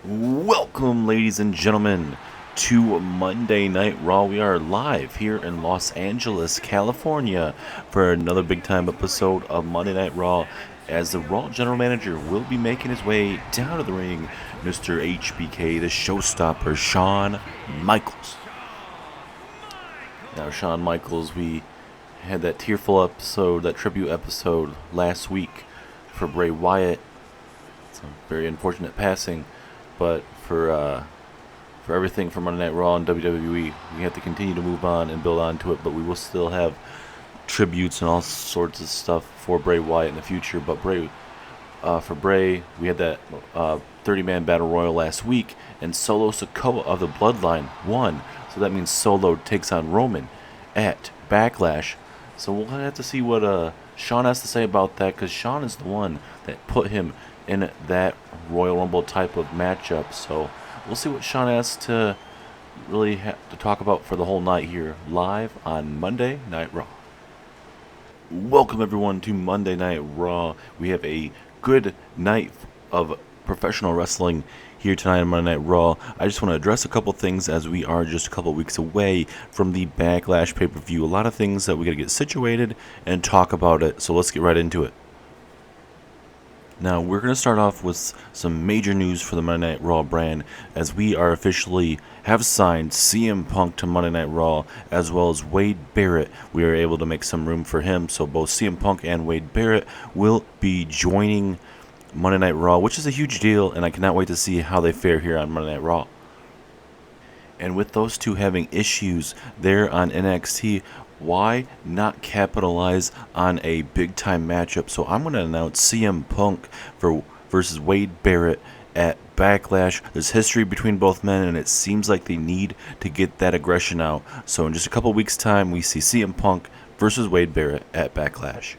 Welcome, ladies and gentlemen, to Monday Night Raw. We are live here in Los Angeles, California, for another big time episode of Monday Night Raw. As the Raw General Manager will be making his way down to the ring, Mr. HBK, the showstopper, Shawn Michaels. Now, Shawn Michaels, we had that tearful episode, that tribute episode last week for Bray Wyatt. It's a very unfortunate passing. But for everything from Monday Night Raw and WWE, we have to continue to move on and build on to it. But we will still have tributes and all sorts of stuff for Bray Wyatt in the future. But for Bray, we had that 30-man battle royal last week, and Solo Sikoa of the Bloodline won. So that means Solo takes on Roman at Backlash. So we'll have to see what Shawn has to say about that, because Shawn is the one that put him in that Royal Rumble type of matchup. So we'll see what Shawn has to really to talk about for the whole night here, live on Monday Night Raw. Welcome everyone to Monday Night Raw. We have a good night of professional wrestling here tonight on Monday Night Raw. I just want to address a couple things as we are just a couple weeks away from the Backlash pay-per-view. A lot of things that we got to get situated and talk about it. So let's get right into it. Now, we're going to start off with some major news for the Monday Night Raw brand, as we are officially have signed CM Punk to Monday Night Raw, as well as Wade Barrett. We are able to make some room for him, so both CM Punk and Wade Barrett will be joining Monday Night Raw, which is a huge deal, and I cannot wait to see how they fare here on Monday Night Raw. And with those two having issues there on NXT, why not capitalize on a big-time matchup? So I'm going to announce CM Punk versus Wade Barrett at Backlash. There's history between both men, and it seems like they need to get that aggression out. So in just a couple weeks' time, we see CM Punk versus Wade Barrett at Backlash.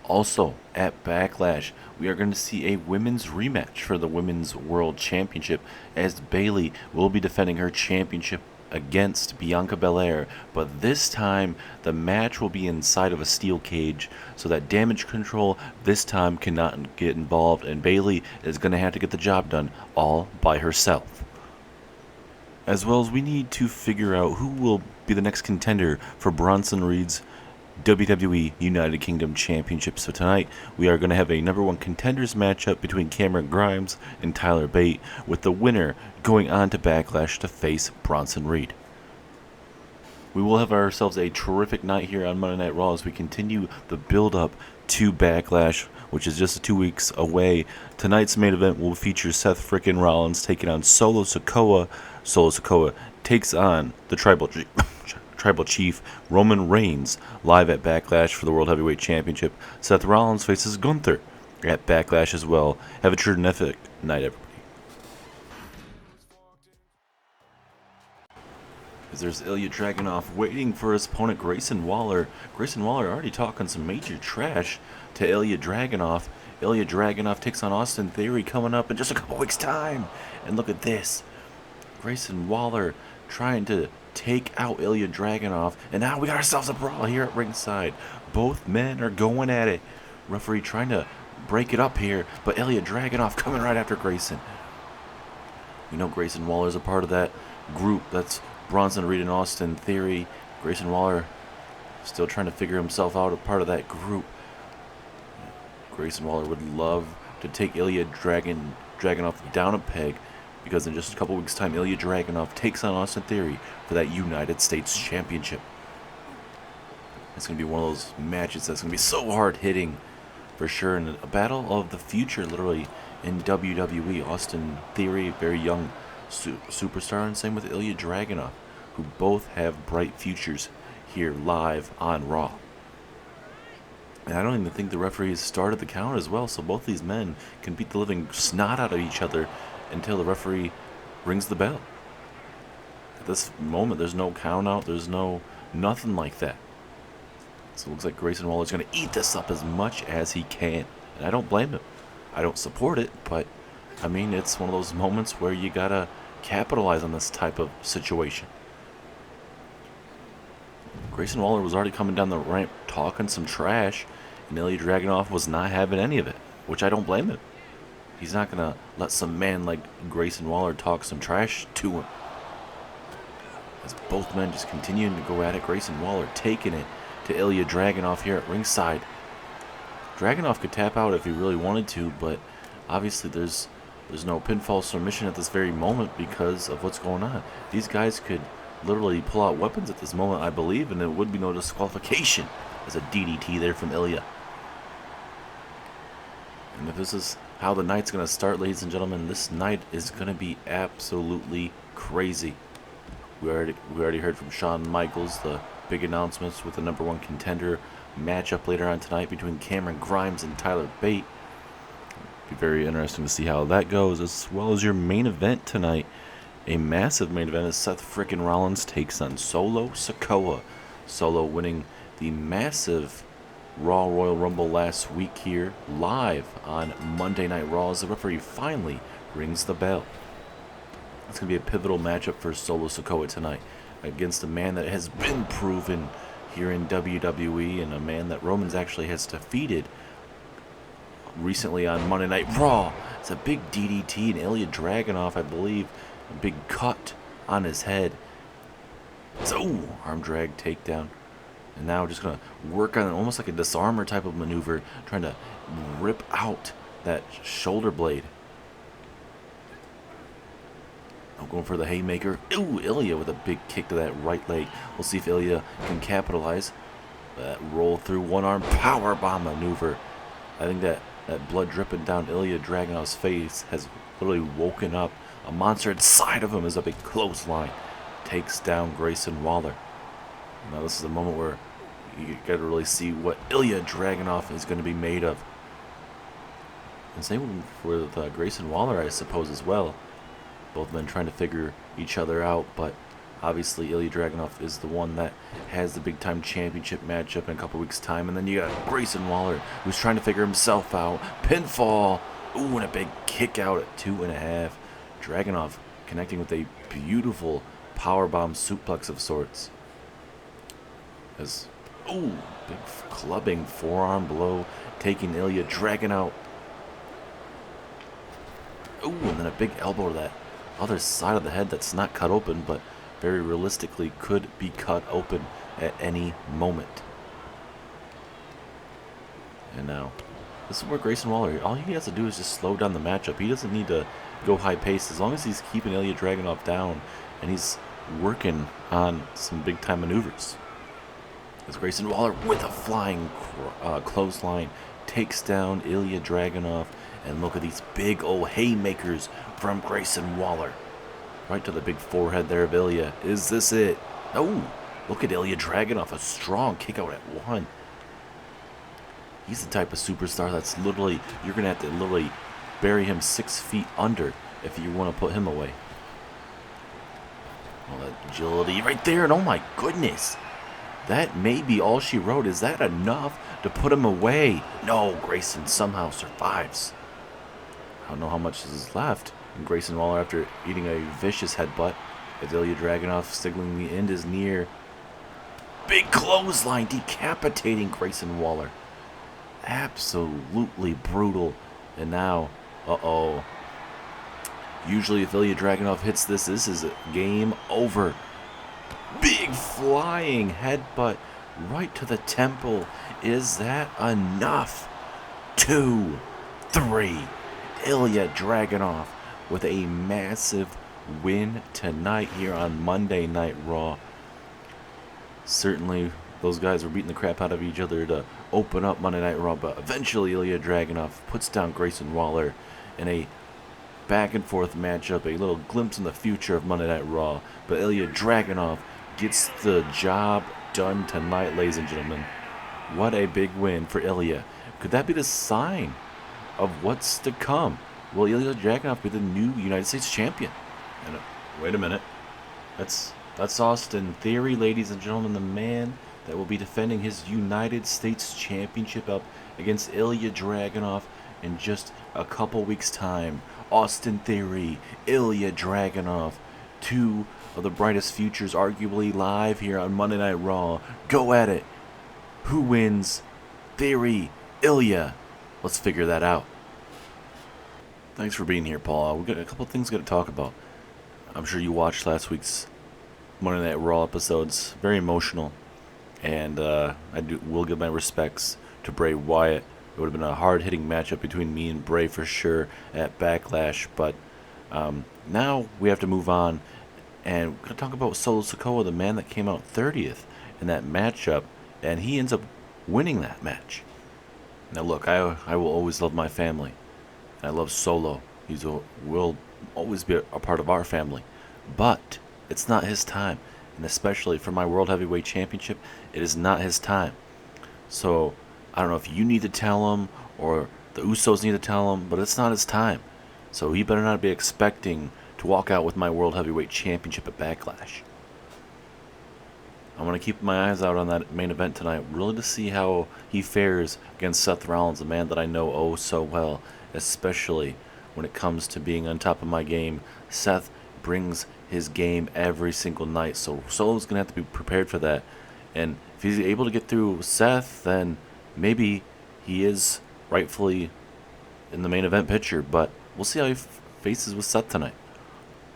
Also, at Backlash, we are going to see a women's rematch for the Women's World Championship, as Bayley will be defending her championship against Bianca Belair, but this time the match will be inside of a steel cage, so that Damage Control this time cannot get involved, and Bayley is going to have to get the job done all by herself. As well as we need to figure out who will be the next contender for Bronson Reed's WWE United Kingdom Championship. So tonight we are going to have a number one contenders matchup between Cameron Grimes and Tyler Bate, with the winner going on to Backlash to face Bronson Reed. We will have ourselves a terrific night here on Monday Night Raw as we continue the build-up to Backlash, which is just 2 weeks away. Tonight's main event will feature Seth frickin' Rollins taking on Solo Sikoa. Solo Sikoa takes on the Tribal Chief Roman Reigns live at Backlash for the World Heavyweight Championship. Seth Rollins faces Gunther at Backlash as well. Have a terrific night, everybody. As there's Ilja Dragunov waiting for his opponent Grayson Waller. Grayson Waller already talking some major trash to Ilja Dragunov. Ilja Dragunov takes on Austin Theory coming up in just a couple weeks' time. And look at this. Grayson Waller trying to take out Ilja Dragunov, and now we got ourselves a brawl here at ringside. Both men are going at it. Referee trying to break it up here, but Ilja Dragunov coming right after Grayson. We know Grayson Waller is a part of that group. That's Bronson Reed and Austin Theory. Grayson Waller still trying to figure himself out, a part of that group. Grayson Waller would love to take Ilja Dragunov down a peg, because in just a couple weeks' time, Ilja Dragunov takes on Austin Theory for that United States Championship. It's going to be one of those matches that's going to be so hard-hitting, for sure, and a battle of the future, literally, in WWE. Austin Theory, very young superstar, and same with Ilja Dragunov, who both have bright futures here live on Raw. And I don't even think the referees started the count as well, so both these men can beat the living snot out of each other until the referee rings the bell. At this moment, there's no count out, there's nothing like that. So it looks like Grayson Waller's going to eat this up as much as he can. And I don't blame him. I don't support it, but I mean, it's one of those moments where you gotta capitalize on this type of situation. Grayson Waller was already coming down the ramp talking some trash, and Ilja Dragunov was not having any of it, which I don't blame him. He's not going to let some man like Grayson Waller talk some trash to him. As both men just continuing to go at it. Grayson Waller taking it to Ilja Dragunov here at ringside. Dragunov could tap out if he really wanted to, but obviously there's no pinfall submission at this very moment because of what's going on. These guys could literally pull out weapons at this moment, I believe, and it would be no disqualification. As a DDT there from Ilja. And if this is how the night's going to start, ladies and gentlemen, this night is going to be absolutely crazy. We already heard from Shawn Michaels the big announcements with the #1 contender matchup later on tonight between Cameron Grimes and Tyler Bate. Be very interesting to see how that goes, as well as your main event tonight. A massive main event as Seth frickin' Rollins takes on Solo Sikoa. Solo winning the massive Raw Royal Rumble last week here, live on Monday Night Raw, as the referee finally rings the bell. It's going to be a pivotal matchup for Solo Sikoa tonight against a man that has been proven here in WWE and a man that Romans actually has defeated recently on Monday Night Raw. It's a big DDT and Ilja Dragunov, I believe, a big cut on his head. So, arm drag takedown. And now just going to work on almost like a disarmer type of maneuver, trying to rip out that shoulder blade. I'm going for the haymaker. Ooh, Ilja with a big kick to that right leg. We'll see if Ilja can capitalize. That roll through one arm powerbomb maneuver. I think that blood dripping down Ilja Dragunov's face has literally woken up a monster inside of him as a big clothesline takes down Grayson Waller. Now this is the moment where you got to really see what Ilja Dragunov is going to be made of. And same with Grayson Waller, I suppose, as well. Both men trying to figure each other out, but obviously Ilja Dragunov is the one that has the big-time championship matchup in a couple weeks' time. And then you got Grayson Waller, who's trying to figure himself out. Pinfall. Ooh, and a big kick out at 2.5. Dragunov connecting with a beautiful powerbomb suplex of sorts. As, ooh, big clubbing forearm blow, taking Ilja Dragunov. Ooh, and then a big elbow to that other side of the head that's not cut open, but very realistically could be cut open at any moment. And now, this is where Grayson Waller, all he has to do is just slow down the matchup. He doesn't need to go high pace, as long as he's keeping Ilja Dragunov down and he's working on some big time maneuvers. As Grayson Waller with a flying clothesline takes down Ilja Dragunov, and look at these big old haymakers from Grayson Waller. Right to the big forehead there of Ilja. Is this it? Oh, look at Ilja Dragunov, a strong kick out at 1. He's the type of superstar that's literally, you're going to have to literally bury him 6 feet under if you want to put him away. Well, that agility right there, and oh my goodness. That may be all she wrote. Is that enough to put him away? No, Grayson somehow survives. I don't know how much is left. And Grayson Waller, after eating a vicious headbutt, as Ilja Dragunov signaling the end is near. Big clothesline, decapitating Grayson Waller. Absolutely brutal. And now, uh-oh. Usually if Ilja Dragunov hits this is a game over. Big flying headbutt right to the temple. Is that enough? 2, 3. Ilja Dragunov with a massive win tonight here on Monday Night Raw. Certainly, those guys were beating the crap out of each other to open up Monday Night Raw, but eventually Ilja Dragunov puts down Grayson Waller in a back and forth matchup, a little glimpse in the future of Monday Night Raw. But Ilja Dragunov gets the job done tonight, ladies and gentlemen. What a big win for Ilja. Could that be the sign of what's to come? Will Ilja Dragunov be the new United States champion? And wait a minute. That's Austin Theory, ladies and gentlemen, the man that will be defending his United States championship up against Ilja Dragunov in just a couple weeks' time. Austin Theory, Ilja Dragunov, 2 of the brightest futures arguably live here on Monday Night Raw. Go at it. Who wins? Theory, Ilja. Let's figure that out. Thanks for being here, Paul. We got a couple of things we got to talk about. I'm sure you watched last week's Monday Night Raw episodes. Very emotional, and will give my respects to Bray Wyatt. It would have been a hard-hitting matchup between me and Bray for sure at Backlash, but now we have to move on, and we're going to talk about Solo Sikoa, the man that came out 30th in that matchup, and he ends up winning that match. Now look, I will always love my family. I love Solo. Will always be a part of our family. But it's not his time. And especially for my World Heavyweight Championship, it is not his time. So, I don't know if you need to tell him or the Usos need to tell him, but it's not his time. So he better not be expecting to walk out with my World Heavyweight Championship at Backlash. I'm going to keep my eyes out on that main event tonight, really to see how he fares against Seth Rollins, a man that I know oh so well, especially when it comes to being on top of my game. Seth brings his game every single night, so Solo's going to have to be prepared for that. And if he's able to get through Seth, then maybe he is rightfully in the main event picture, but we'll see how he faces with Seth tonight.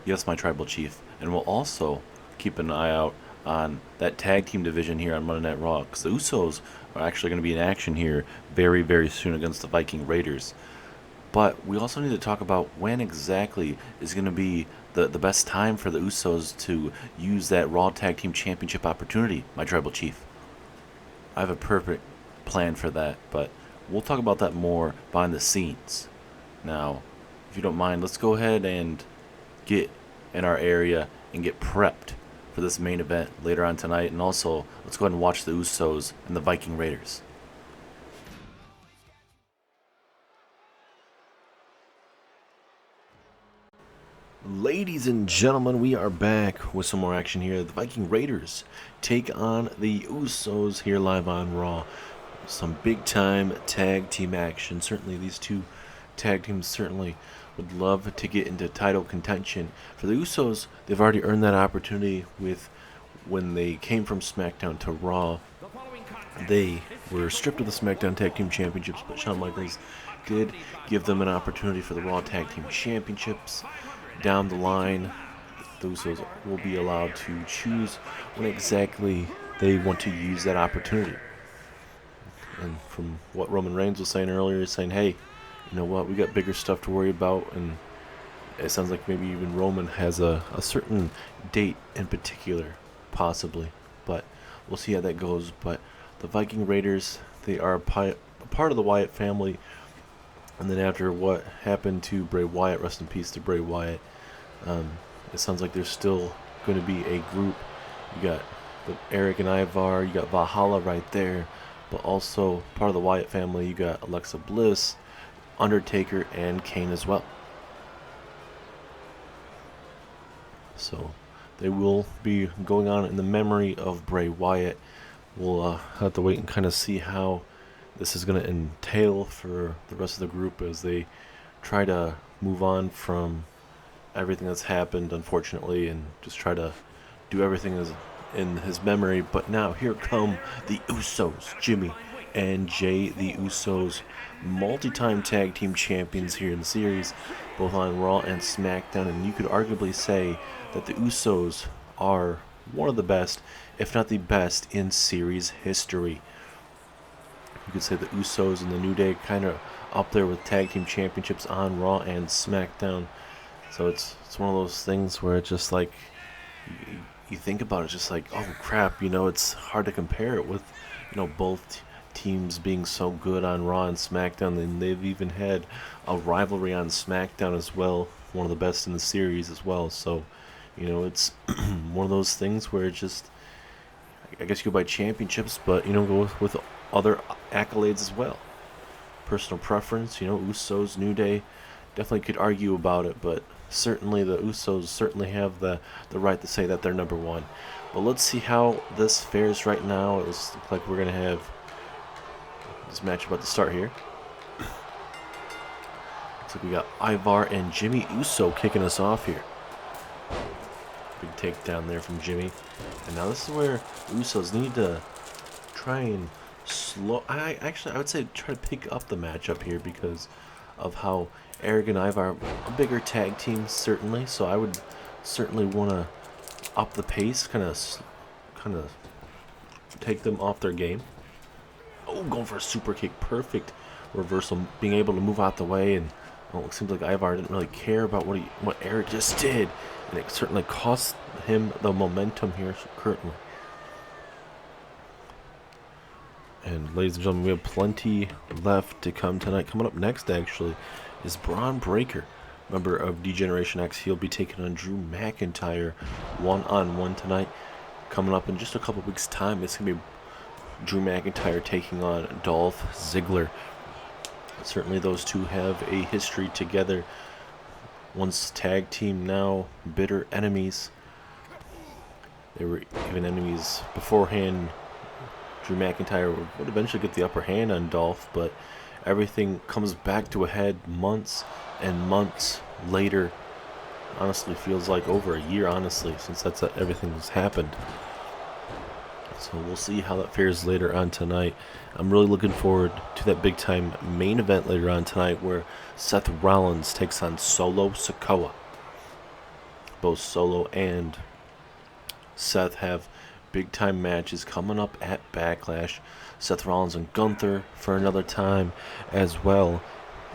Yes, my tribal chief. And we'll also keep an eye out on that tag team division here on Monday Night Raw, because the Usos are actually going to be in action here very, very soon against the Viking Raiders. But we also need to talk about when exactly is going to be the best time for the Usos to use that Raw Tag Team Championship opportunity, my tribal chief. I have a perfect plan for that, but we'll talk about that more behind the scenes. Now, if you don't mind, let's go ahead and get in our area and get prepped for this main event later on tonight, and also let's go ahead and watch the Usos and the Viking Raiders. Ladies and gentlemen, we are back with some more action here. The Viking Raiders take on the Usos here live on Raw. Some big time tag team action. Certainly these two tag teams certainly would love to get into title contention. For the Usos, they've already earned that opportunity with when they came from SmackDown to Raw. They were stripped of the SmackDown Tag Team Championships, but Shawn Michaels did give them an opportunity for the Raw Tag Team Championships. Down the line, the Usos will be allowed to choose when exactly they want to use that opportunity. And from what Roman Reigns was saying earlier, saying, hey, you know what, we got bigger stuff to worry about, and it sounds like maybe even Roman has a certain date in particular, possibly, but we'll see how that goes. But the Viking Raiders, they are a part of the Wyatt family, and then after what happened to Bray Wyatt, rest in peace to Bray Wyatt, it sounds like there's still going to be a group. You got Eric and Ivar, you got Valhalla right there, but also part of the Wyatt family, you got Alexa Bliss, Undertaker, and Kane as well. So they will be going on in the memory of Bray Wyatt. We'll have to wait and kind of see how this is going to entail for the rest of the group as they try to move on from everything that's happened, unfortunately, and just try to do everything as in his memory. But now here come the Usos, Jimmy and Jay, the Usos, multi-time tag team champions here in the series, both on Raw and SmackDown, and you could arguably say that the Usos are one of the best, if not the best, in series history. You could say the Usos and the New Day kind of up there with tag team championships on Raw and SmackDown. So it's one of those things where it's just like you think about it, just like, oh crap, it's hard to compare it with both teams being so good on Raw and SmackDown. And they've even had a rivalry on SmackDown as well, one of the best in the series as well. So it's one of those things where it's just, I guess you go by championships, but go with other accolades as well. Personal preference, Usos, New Day, definitely could argue about it, but certainly the Usos certainly have the right to say that they're number one. But let's see how this fares right now. It looks like we're going to have this match about to start here. Looks like we got Ivar and Jimmy Uso kicking us off here. Big takedown there from Jimmy. And now this is where Usos need to try and I would say try to pick up the matchup here because of how Eric and Ivar a bigger tag team, certainly, so I would certainly want to up the pace, kind of take them off their game. Oh, going for a super kick, perfect reversal, being able to move out the way, and it seems like Ivar didn't really care about what Eric just did, and it certainly cost him the momentum here currently. And ladies and gentlemen, we have plenty left to come tonight. Coming up next, actually, is Bron Breakker, member of D-Generation X. He'll be taking on Drew McIntyre one-on-one tonight. Coming up in just a couple weeks' time, it's going to be Drew McIntyre taking on Dolph Ziggler. Certainly those two have a history together. Once tag team, now bitter enemies. They were even enemies beforehand. Drew McIntyre would eventually get the upper hand on Dolph, but everything comes back to a head months and months later. Honestly, feels like over a year, honestly, since everything has happened. So we'll see how that fares later on tonight. I'm really looking forward to that big time main event later on tonight where Seth Rollins takes on Solo Sikoa. Both Solo and Seth have big time matches coming up at Backlash. Seth Rollins and Gunther for another time, as well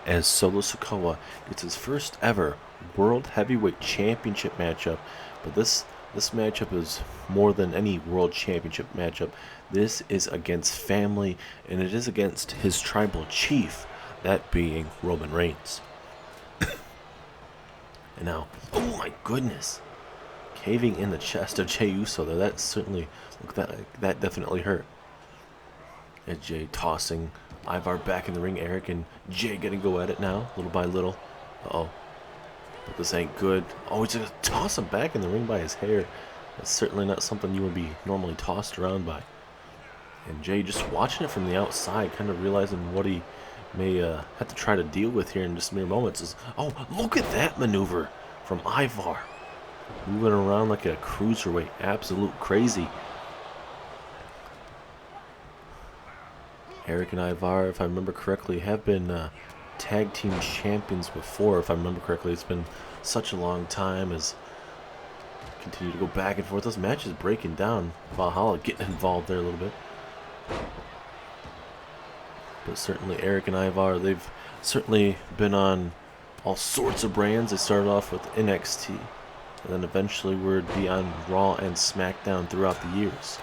as Solo Sikoa gets his first ever World Heavyweight Championship matchup. But this matchup is more than any World Championship matchup. This is against family, and it is against his tribal chief, that being Roman Reigns. And now, oh my goodness, caving in the chest of Jey Uso there. That certainly, that definitely hurt. And Jey tossing Ivar back in the ring. Eric and Jey gonna go at it now, little by little. Uh-oh. But this ain't good. Oh, he's gonna toss him back in the ring by his hair. That's certainly not something you would be normally tossed around by. And Jey just watching it from the outside, kind of realizing what he may have to try to deal with here in just mere moments. Is, oh, look at that maneuver from Ivar. Moving around like a cruiserweight. Absolute crazy. Eric and Ivar, if I remember correctly, have been tag team champions before. If I remember correctly, it's been such a long time as continue to go back and forth. Those matches breaking down. Valhalla getting involved there a little bit. But certainly Eric and Ivar, they've certainly been on all sorts of brands. They started off with NXT, and then eventually would be on Raw and SmackDown throughout the years.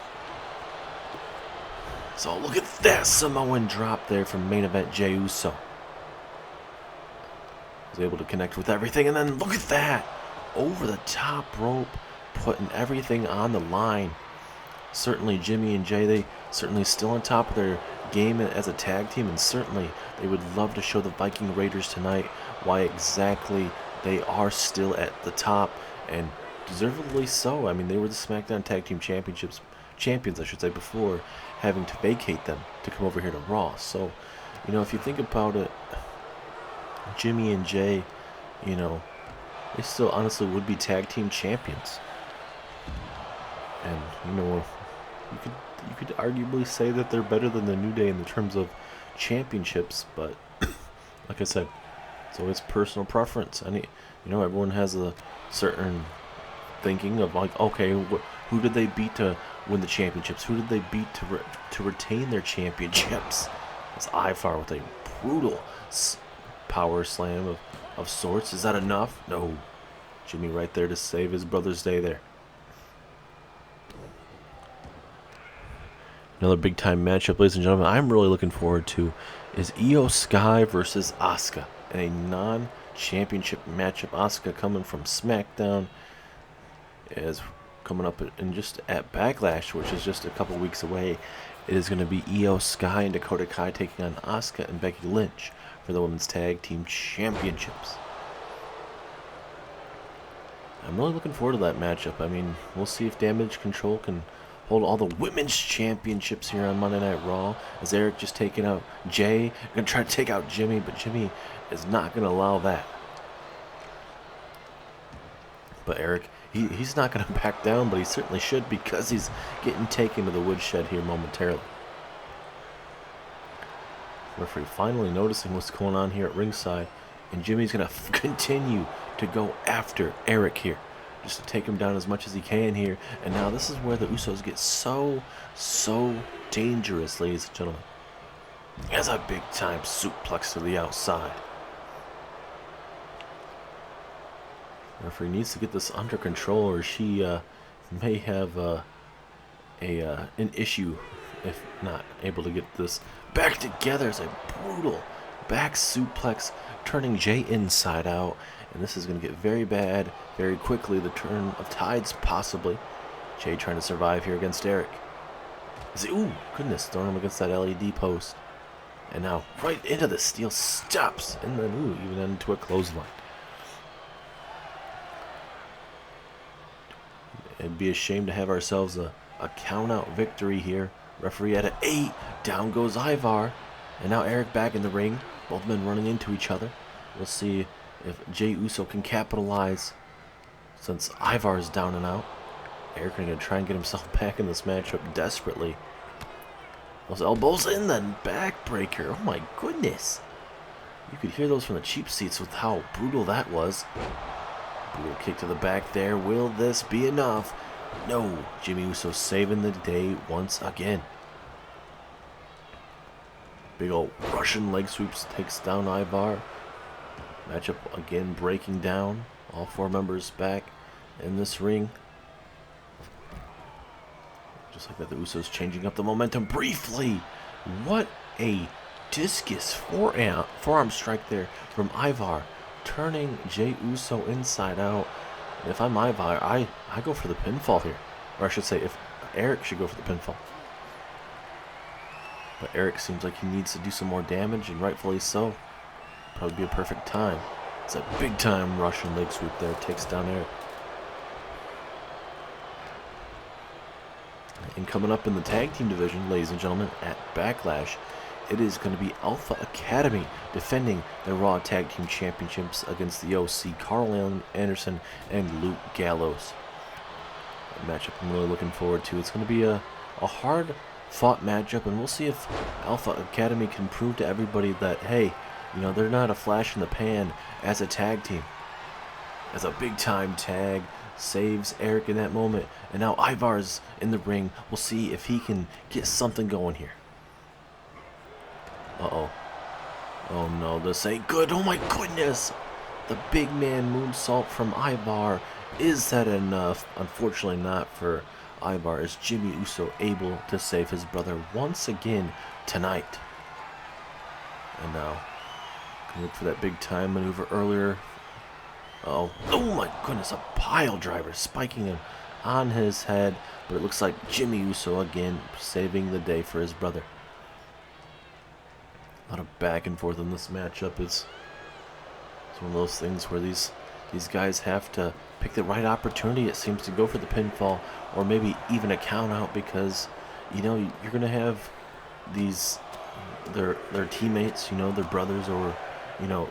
So look at that Samoan drop there from main event Jey Uso. Was able to connect with everything, and then look at that! Over the top rope, putting everything on the line. Certainly Jimmy and Jey, they certainly still on top of their game as a tag team, and certainly they would love to show the Viking Raiders tonight why exactly they are still at the top, and deservedly so. I mean, they were the SmackDown Tag Team champions, I should say, before having to vacate them to come over here to Raw. So, you know, if you think about it, Jimmy and Jey, you know, they still honestly would be tag team champions. And, you know, you could arguably say that they're better than the New Day in the terms of championships, but like I said, it's always personal preference. You know, everyone has a certain thinking of like, okay, who did they beat to win the championships? Who did they beat to retain their championships? It's Ivar with a brutal power slam of sorts. Is that enough? No. Jimmy right there to save his brother's day there. Another big time matchup, ladies and gentlemen, I'm really looking forward to is Io Sky versus Asuka in a non-championship matchup. Asuka coming from SmackDown is coming up in just at Backlash, which is just a couple weeks away. It is going to be Io Sky and Dakota Kai taking on Asuka and Becky Lynch for the Women's Tag Team Championships. I'm really looking forward to that matchup. I mean, we'll see if Damage Control can hold all the Women's Championships here on Monday Night Raw. As Eric just taking out Jey. Going to try to take out Jimmy, but Jimmy is not going to allow that. But Eric, he's not going to back down, but he certainly should, because he's getting taken to the woodshed here momentarily. Referee finally noticing what's going on here at ringside. And Jimmy's going to continue to go after Eric here, just to take him down as much as he can here. And now this is where the Usos get so dangerous, ladies and gentlemen. As a big-time suplex to the outside. The referee needs to get this under control, or she may have an issue if not able to get this back together. As a brutal back suplex, turning Jay inside out. And this is going to get very bad very quickly. The turn of tides, possibly. Jay trying to survive here against Eric. Ooh, goodness, throwing him against that LED post. And now right into the steel steps. And then, ooh, even into a clothesline. It'd be a shame to have ourselves a count-out victory here. Referee at an 8. Down goes Ivar. And now Eric back in the ring. Both men running into each other. We'll see if Jey Uso can capitalize since Ivar is down and out. Eric going to try and get himself back in this matchup desperately. Those elbows in the back breaker. Oh my goodness. You could hear those from the cheap seats with how brutal that was. Brutal kick to the back there. Will this be enough? No. Jimmy Uso saving the day once again. Big old Russian leg sweeps takes down Ivar. Matchup again breaking down. All 4 members back in this ring. Just like that, the Usos changing up the momentum briefly. What a discus forearm strike there from Ivar. Turning Jey Uso inside out. And if I'm Ivar, I go for the pinfall here. Or I should say, if Eric should go for the pinfall. But Eric seems like he needs to do some more damage, and rightfully so. Probably be a perfect time. It's a big-time Russian leg sweep there. Takes down Eric. And coming up in the tag team division, ladies and gentlemen, at Backlash, it is going to be Alpha Academy defending their Raw Tag Team Championships against the OC, Carl Anderson and Luke Gallows. A matchup I'm really looking forward to. It's going to be a hard-fought matchup, and we'll see if Alpha Academy can prove to everybody that, hey, you know, they're not a flash in the pan as a tag team. As a big-time tag, saves Eric in that moment. And now Ivar's in the ring. We'll see if he can get something going here. Uh-oh. Oh, no, this ain't good. Oh, my goodness. The big man moonsault from Ivar. Is that enough? Unfortunately not for Ivar. Is Jimmy Uso able to save his brother once again tonight? And now, can look for that big time maneuver earlier. Oh my goodness, a pile driver spiking him on his head. But it looks like Jimmy Uso again saving the day for his brother. A lot of back and forth in this matchup. It's one of those things where these guys have to pick the right opportunity, it seems, to go for the pinfall, or maybe even a count out, because, you know, you're going to have these their teammates, you know, their brothers, or, you know,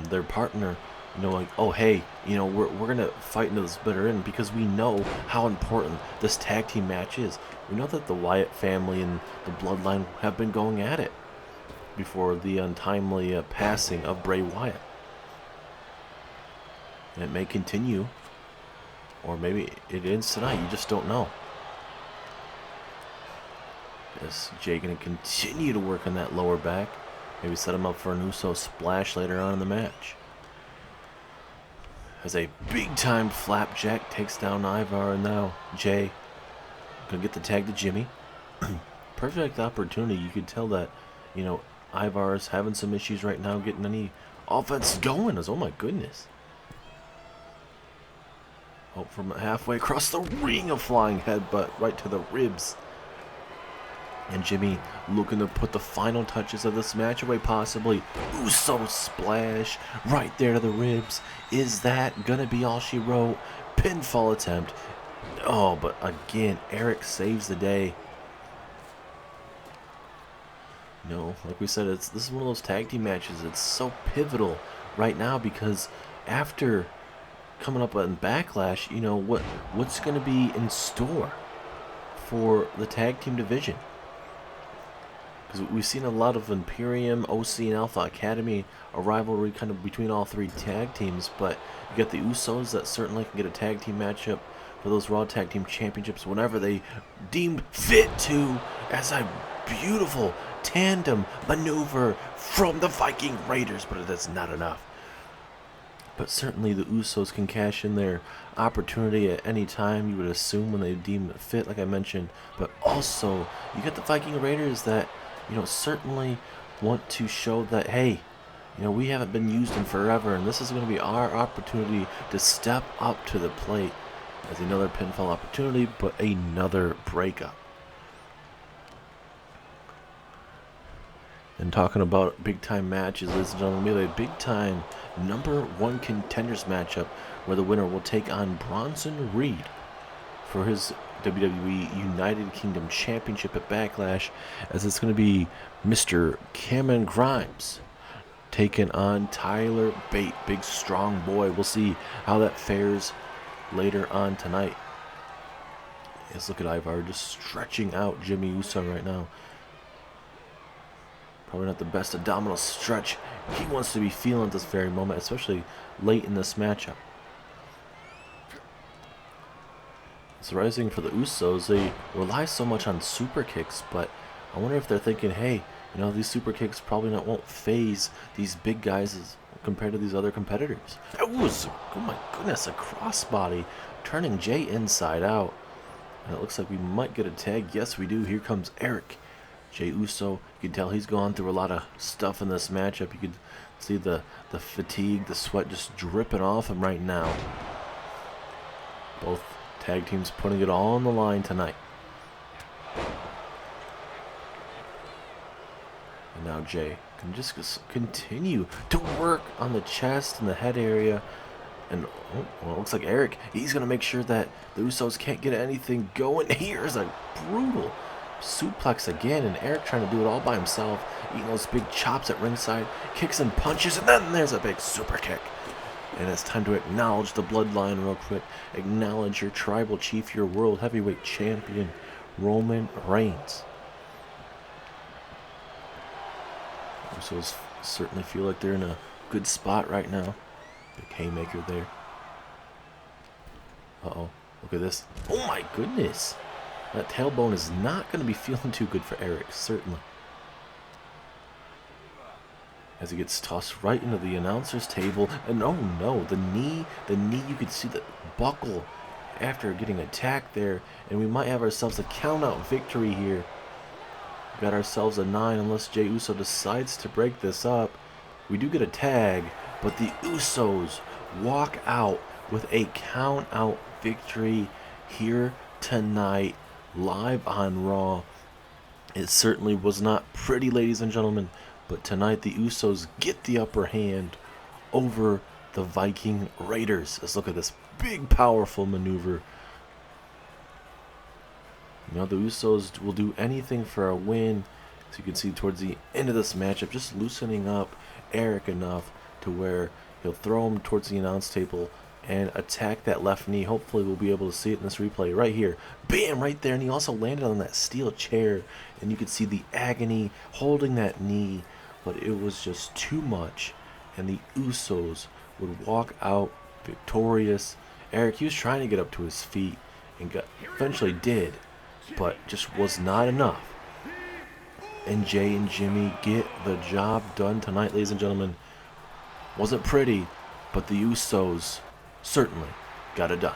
their partner, you know, like, oh, hey, you know, we're going to fight into this bitter end because we know how important this tag team match is. We know that the Wyatt family and the Bloodline have been going at it before the untimely passing of Bray Wyatt. And it may continue, or maybe it ends tonight. You just don't know. Is Jay going to continue to work on that lower back? Maybe set him up for an Uso splash later on in the match. As a big-time flapjack takes down Ivar, and now Jay going to get the tag to Jimmy. Perfect opportunity. You could tell that, you know, Ivar is having some issues right now getting any offense going. Oh my goodness. Oh, from halfway across the ring, a flying headbutt right to the ribs. And Jimmy looking to put the final touches of this match away, possibly. Uso splash right there to the ribs. Is that gonna be all she wrote? Pinfall attempt. Oh, but again, Eric saves the day. You know, like we said, this is one of those tag team matches. It's so pivotal right now because after coming up on Backlash, you know, what's going to be in store for the tag team division? because we've seen a lot of Imperium, OC, and Alpha Academy, a rivalry kind of between all three tag teams, but you get the Usos that certainly can get a tag team matchup for those Raw Tag Team Championships whenever they deemed fit to, as a beautiful tandem maneuver from the Viking Raiders, but that's not enough. But certainly the Usos can cash in their opportunity at any time, you would assume, when they deem it fit, like I mentioned. But also, you get the Viking Raiders that, certainly want to show that, hey, we haven't been used in forever, and this is going to be our opportunity to step up to the plate as another pinfall opportunity, but another breakup. And talking about big-time matches, ladies and gentlemen, we have a big-time #1 contenders matchup where the winner will take on Bronson Reed for his WWE United Kingdom Championship at Backlash, as it's going to be Mr. Cameron Grimes taking on Tyler Bate, big strong boy. We'll see how that fares later on tonight. Let's look at Ivar just stretching out Jimmy Uso right now. Probably not the best abdominal stretch he wants to be feeling at this very moment, especially late in this matchup. It's rising for the Usos. They rely so much on super kicks, but I wonder if they're thinking, hey, these super kicks probably won't phase these big guys as compared to these other competitors. That was, oh my goodness, a crossbody turning Jay inside out. And it looks like we might get a tag. Yes, we do. Here comes Eric. Jey Uso, you can tell he's gone through a lot of stuff in this matchup. You can see the fatigue, the sweat just dripping off him right now. Both tag teams putting it all on the line tonight. And now Jay can just continue to work on the chest and the head area. And it looks like Eric, he's going to make sure that the Usos can't get anything going. Here's a brutal suplex again, and Eric trying to do it all by himself, eating those big chops at ringside, kicks and punches, and then there's a big super kick. And it's time to acknowledge the bloodline real quick. Acknowledge your tribal chief, your world heavyweight champion, Roman Reigns. Usos certainly feel like they're in a good spot right now. Big haymaker there. Uh-oh, look at this. Oh my goodness. That tailbone is not going to be feeling too good for Eric, certainly. As he gets tossed right into the announcer's table. And oh no, the knee, you could see the buckle after getting attacked there. And we might have ourselves a count-out victory here. We got ourselves a 9 unless Jey Uso decides to break this up. We do get a tag, but the Usos walk out with a count-out victory here tonight. Live on Raw. It certainly was not pretty, ladies and gentlemen, but tonight the Usos get the upper hand over the Viking Raiders. Let's look at this big, powerful maneuver. The Usos will do anything for a win. As you can see towards the end of this matchup, just loosening up Eric enough to where he'll throw him towards the announce table and attack that left knee. Hopefully we'll be able to see it in this replay right here. Bam, right there. And he also landed on that steel chair, and you could see the agony holding that knee, but it was just too much, and the Usos would walk out victorious. Eric, he was trying to get up to his feet and eventually did, but just was not enough. And Jay and Jimmy get the job done tonight, ladies and gentlemen. Wasn't pretty, but the Usos certainly got it done.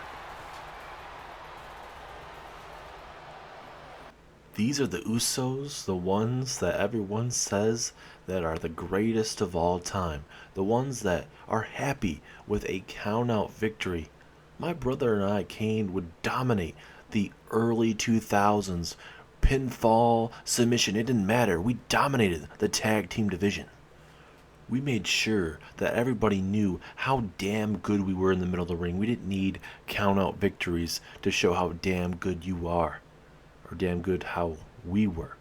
These are the Usos, the ones that everyone says that are the greatest of all time. The ones that are happy with a count-out victory. My brother and I, Kane, would dominate the early 2000s. Pinfall, submission, it didn't matter. We dominated the tag team division. We made sure that everybody knew how damn good we were in the middle of the ring. We didn't need count-out victories to show how damn good you are, or damn good how we were.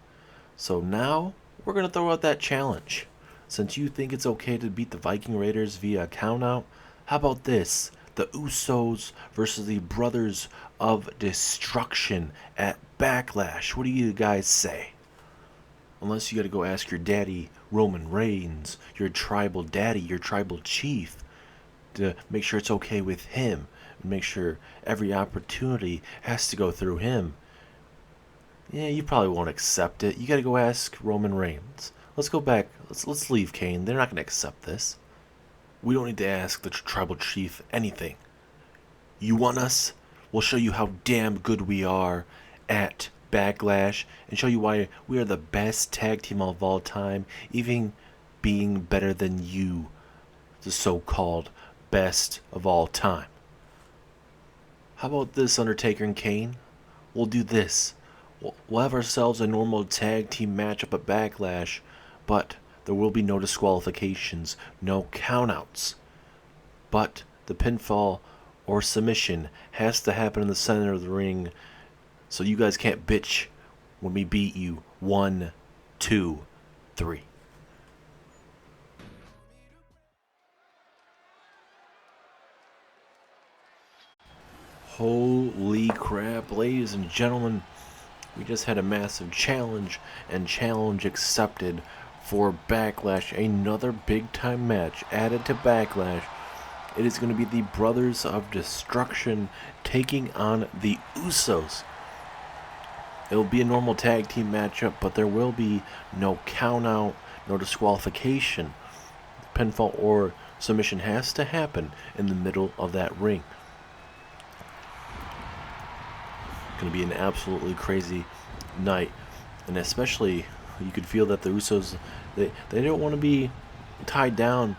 So now, we're going to throw out that challenge. Since you think it's okay to beat the Viking Raiders via count-out, how about this? The Usos versus the Brothers of Destruction at Backlash. What do you guys say? Unless you gotta go ask your daddy, Roman Reigns, your tribal daddy, your tribal chief, to make sure it's okay with him, and make sure every opportunity has to go through him. Yeah, you probably won't accept it. You gotta go ask Roman Reigns. Let's go back. Let's leave Kane. They're not gonna accept this. We don't need to ask the tribal chief anything. You want us? We'll show you how damn good we are at Backlash and show you why we are the best tag team of all time, even being better than you, the so-called best of all time. How about this, Undertaker and Kane? We'll do this. We'll have ourselves a normal tag team matchup at Backlash, but there will be no disqualifications, no countouts. But the pinfall or submission has to happen in the center of the ring, so you guys can't bitch when we beat you. 1, 2, 3. Holy crap, ladies and gentlemen. We just had a massive challenge, and challenge accepted for Backlash. Another big time match added to Backlash. It is going to be the Brothers of Destruction taking on the Usos. It'll be a normal tag team matchup, but there will be no count out, no disqualification. Pinfall or submission has to happen in the middle of that ring. Going to be an absolutely crazy night, and especially you could feel that the Usos, they don't want to be tied down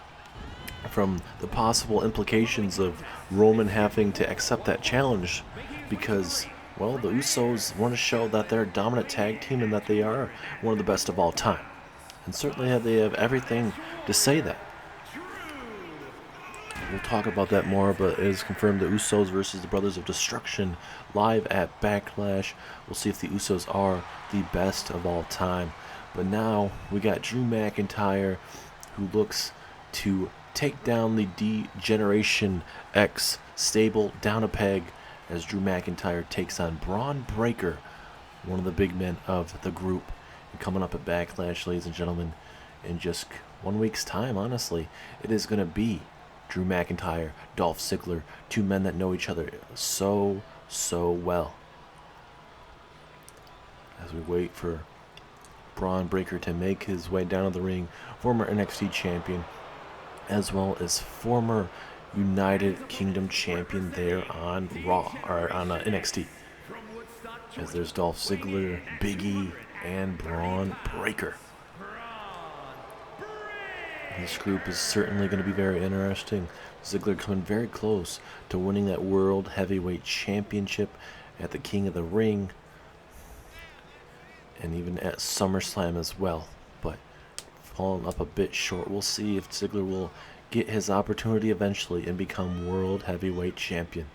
from the possible implications of Roman having to accept that challenge, because, well, the Usos want to show that they're a dominant tag team and that they are one of the best of all time, and certainly they have everything to say that. We'll talk about that more, but it is confirmed the Usos versus the Brothers of Destruction live at Backlash. We'll see if the Usos are the best of all time. But now we got Drew McIntyre, who looks to take down the D-Generation X stable down a peg, as Drew McIntyre takes on Bron Breakker, one of the big men of the group. And coming up at Backlash, ladies and gentlemen, in just 1 week's time, honestly, it is going to be Drew McIntyre, Dolph Ziggler, two men that know each other so well. As we wait for Bron Breakker to make his way down to the ring, former NXT champion, as well as former United Kingdom champion there on Raw, or on NXT. As there's Dolph Ziggler, Big E, and Bron Breakker. This group is certainly going to be very interesting. Ziggler coming very close to winning that World Heavyweight Championship at the King of the Ring, and even at SummerSlam as well, but falling up a bit short. We'll see if Ziggler will get his opportunity eventually and become World Heavyweight Champion.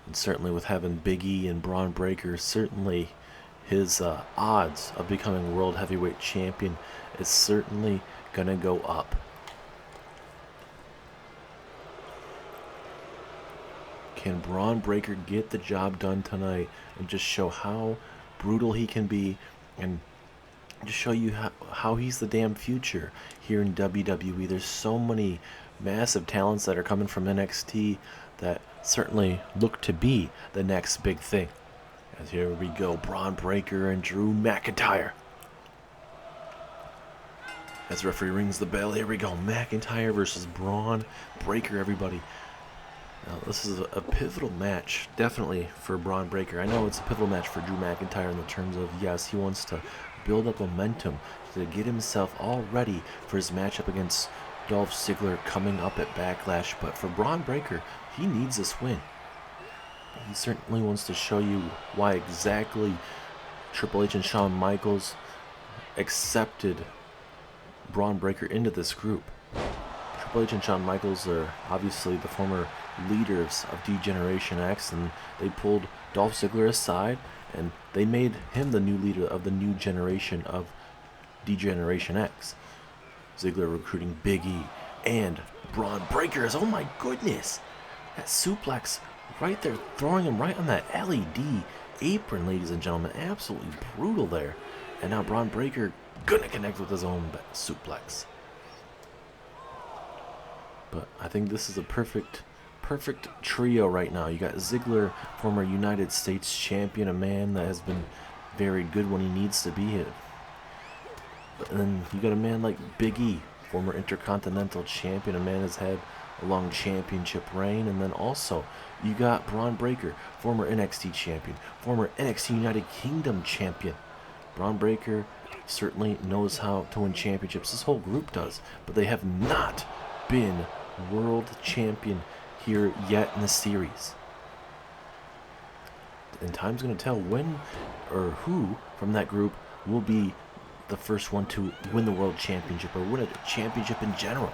And certainly with having Big E and Bron Breakker, certainly his odds of becoming World Heavyweight Champion is certainly going to go up. Can Bron Breakker get the job done tonight and just show how brutal he can be, and just show you how he's the damn future here in WWE? There's so many massive talents that are coming from NXT that certainly look to be the next big thing. As here we go, Bron Breakker and Drew McIntyre. As the referee rings the bell, here we go. McIntyre versus Bron Breakker, everybody. Now, this is a pivotal match, definitely, for Bron Breakker. I know it's a pivotal match for Drew McIntyre in the terms of, yes, he wants to build up momentum to get himself all ready for his matchup against Dolph Ziggler coming up at Backlash. But for Bron Breakker, he needs this win. He certainly wants to show you why exactly Triple H and Shawn Michaels accepted Bron Breakker into this group. Triple H and Shawn Michaels are obviously the former leaders of D-Generation X, and they pulled Dolph Ziggler aside and they made him the new leader of the new generation of D-Generation X. Ziggler recruiting Big E and Bron Breakker. Oh my goodness, that suplex right there, throwing him right on that LED apron, ladies and gentlemen. Absolutely brutal there. And now Bron Breakker gonna connect with his own suplex. But I think this is a perfect trio right now. You got Ziggler, former United States champion, a man that has been very good when he needs to be it. But then you got a man like Big E, former Intercontinental champion, a man has had a long championship reign. And then also you got Bron Breakker, former NXT champion, former NXT United Kingdom champion. Bron Breakker certainly knows how to win championships. This whole group does, but they have not been world champion here yet in the series. And time's going to tell when or who from that group will be the first one to win the world championship or win a championship in general.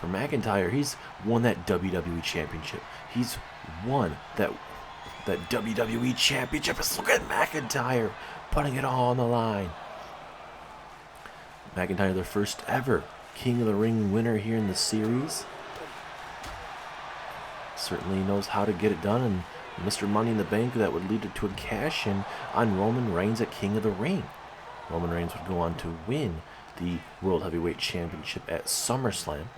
For McIntyre, he's won that WWE championship. He's won that WWE championship. Look at McIntyre putting it all on the line. McIntyre, the first ever King of the Ring winner here in the series. Certainly knows how to get it done, and Mr. Money in the Bank that would lead to a cash-in on Roman Reigns at King of the Ring. Roman Reigns would go on to win the World Heavyweight Championship at SummerSlam.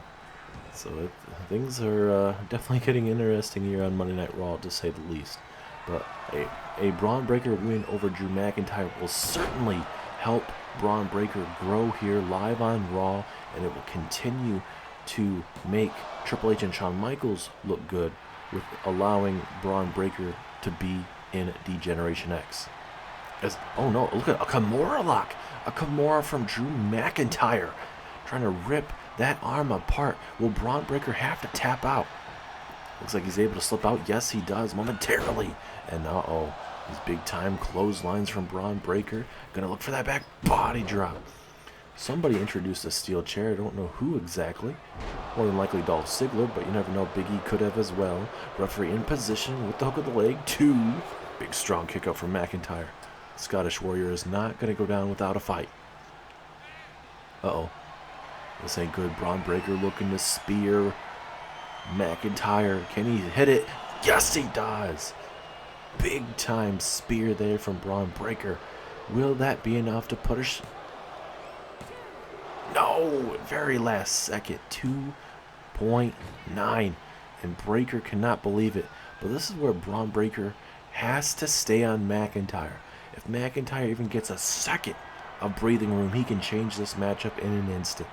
So things are definitely getting interesting here on Monday Night Raw, to say the least. But a Bron Breakker win over Drew McIntyre will certainly help Bron Breakker grow here live on Raw, and it will continue to make Triple H and Shawn Michaels look good with allowing Bron Breakker to be in D-Generation X. Oh no, look at a Kimura lock! A Kimura from Drew McIntyre trying to rip that arm apart. Will Bron Breakker have to tap out? Looks like he's able to slip out. Yes, he does momentarily. And these big time clotheslines from Bron Breakker. Gonna look for that back body drop. Somebody introduced a steel chair. I don't know who exactly. More than likely Dolph Ziggler, but you never know. Big E could have as well. Referee in position with the hook of the leg. 2. Big strong kick out from McIntyre. Scottish Warrior is not going to go down without a fight. This ain't good. Bron Breakker looking to spear McIntyre. Can he hit it? Yes, he does. Big time spear there from Bron Breakker. Will that be enough to put No! Very last second. 2.9. And Breakker cannot believe it. But this is where Bron Breakker has to stay on McIntyre. If McIntyre even gets a second of breathing room, he can change this matchup in an instant.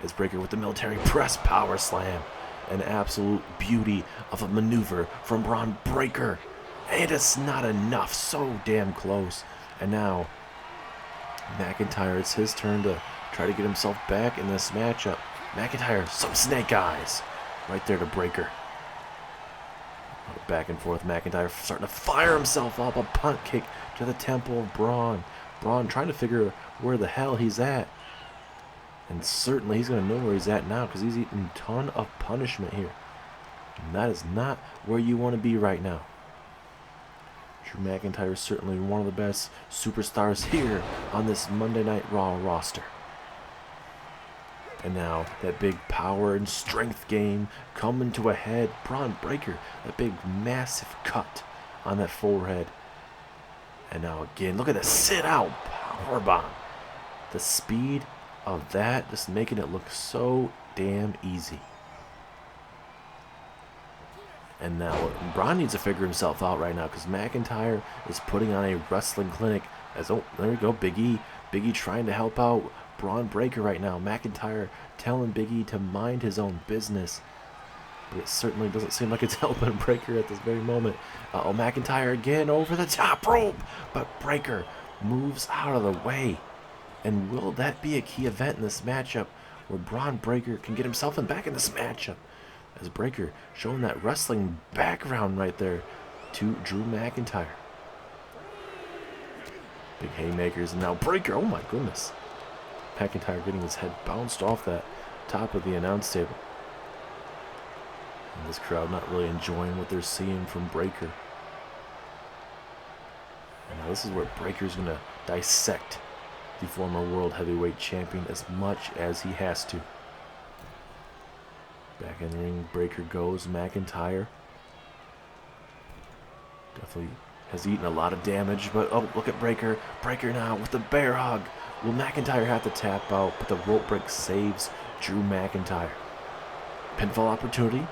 As Breakker with the military press power slam. An absolute beauty of a maneuver from Bron Breakker. And it's not enough. So damn close. And now McIntyre, it's his turn to try to get himself back in this matchup. McIntyre, some snake eyes. Right there to Breakker. Back and forth. McIntyre starting to fire himself up. A punt kick to the temple of Braun. Braun trying to figure where the hell he's at. And certainly he's going to know where he's at now, because he's eating a ton of punishment here. And that is not where you want to be right now. Drew McIntyre is certainly one of the best superstars here on this Monday Night Raw roster. And now that big power and strength game coming to a head. Bron Breakker, that big massive cut on that forehead. And now again, look at the sit out powerbomb. The speed of that, just making it look so damn easy. And now Bron needs to figure himself out right now, because McIntyre is putting on a wrestling clinic. There we go, Big E. Big E trying to help out Bron Breakker right now. McIntyre telling Big E to mind his own business. But it certainly doesn't seem like it's helping Breakker at this very moment. McIntyre again over the top rope. But Breakker moves out of the way. And will that be a key event in this matchup where Bron Breakker can get himself back in this matchup? As Breakker showing that wrestling background right there to Drew McIntyre. Big haymakers, and now Breakker, oh my goodness. McIntyre getting his head bounced off that top of the announce table. And this crowd not really enjoying what they're seeing from Breakker. And now this is where Breakker's going to dissect the former World Heavyweight Champion as much as he has to. Back in the ring, Breakker goes. McIntyre definitely has eaten a lot of damage, but oh, look at Breakker. Breakker now with the bear hug. Will McIntyre have to tap out, but the rope break saves Drew McIntyre. Pinfall opportunity.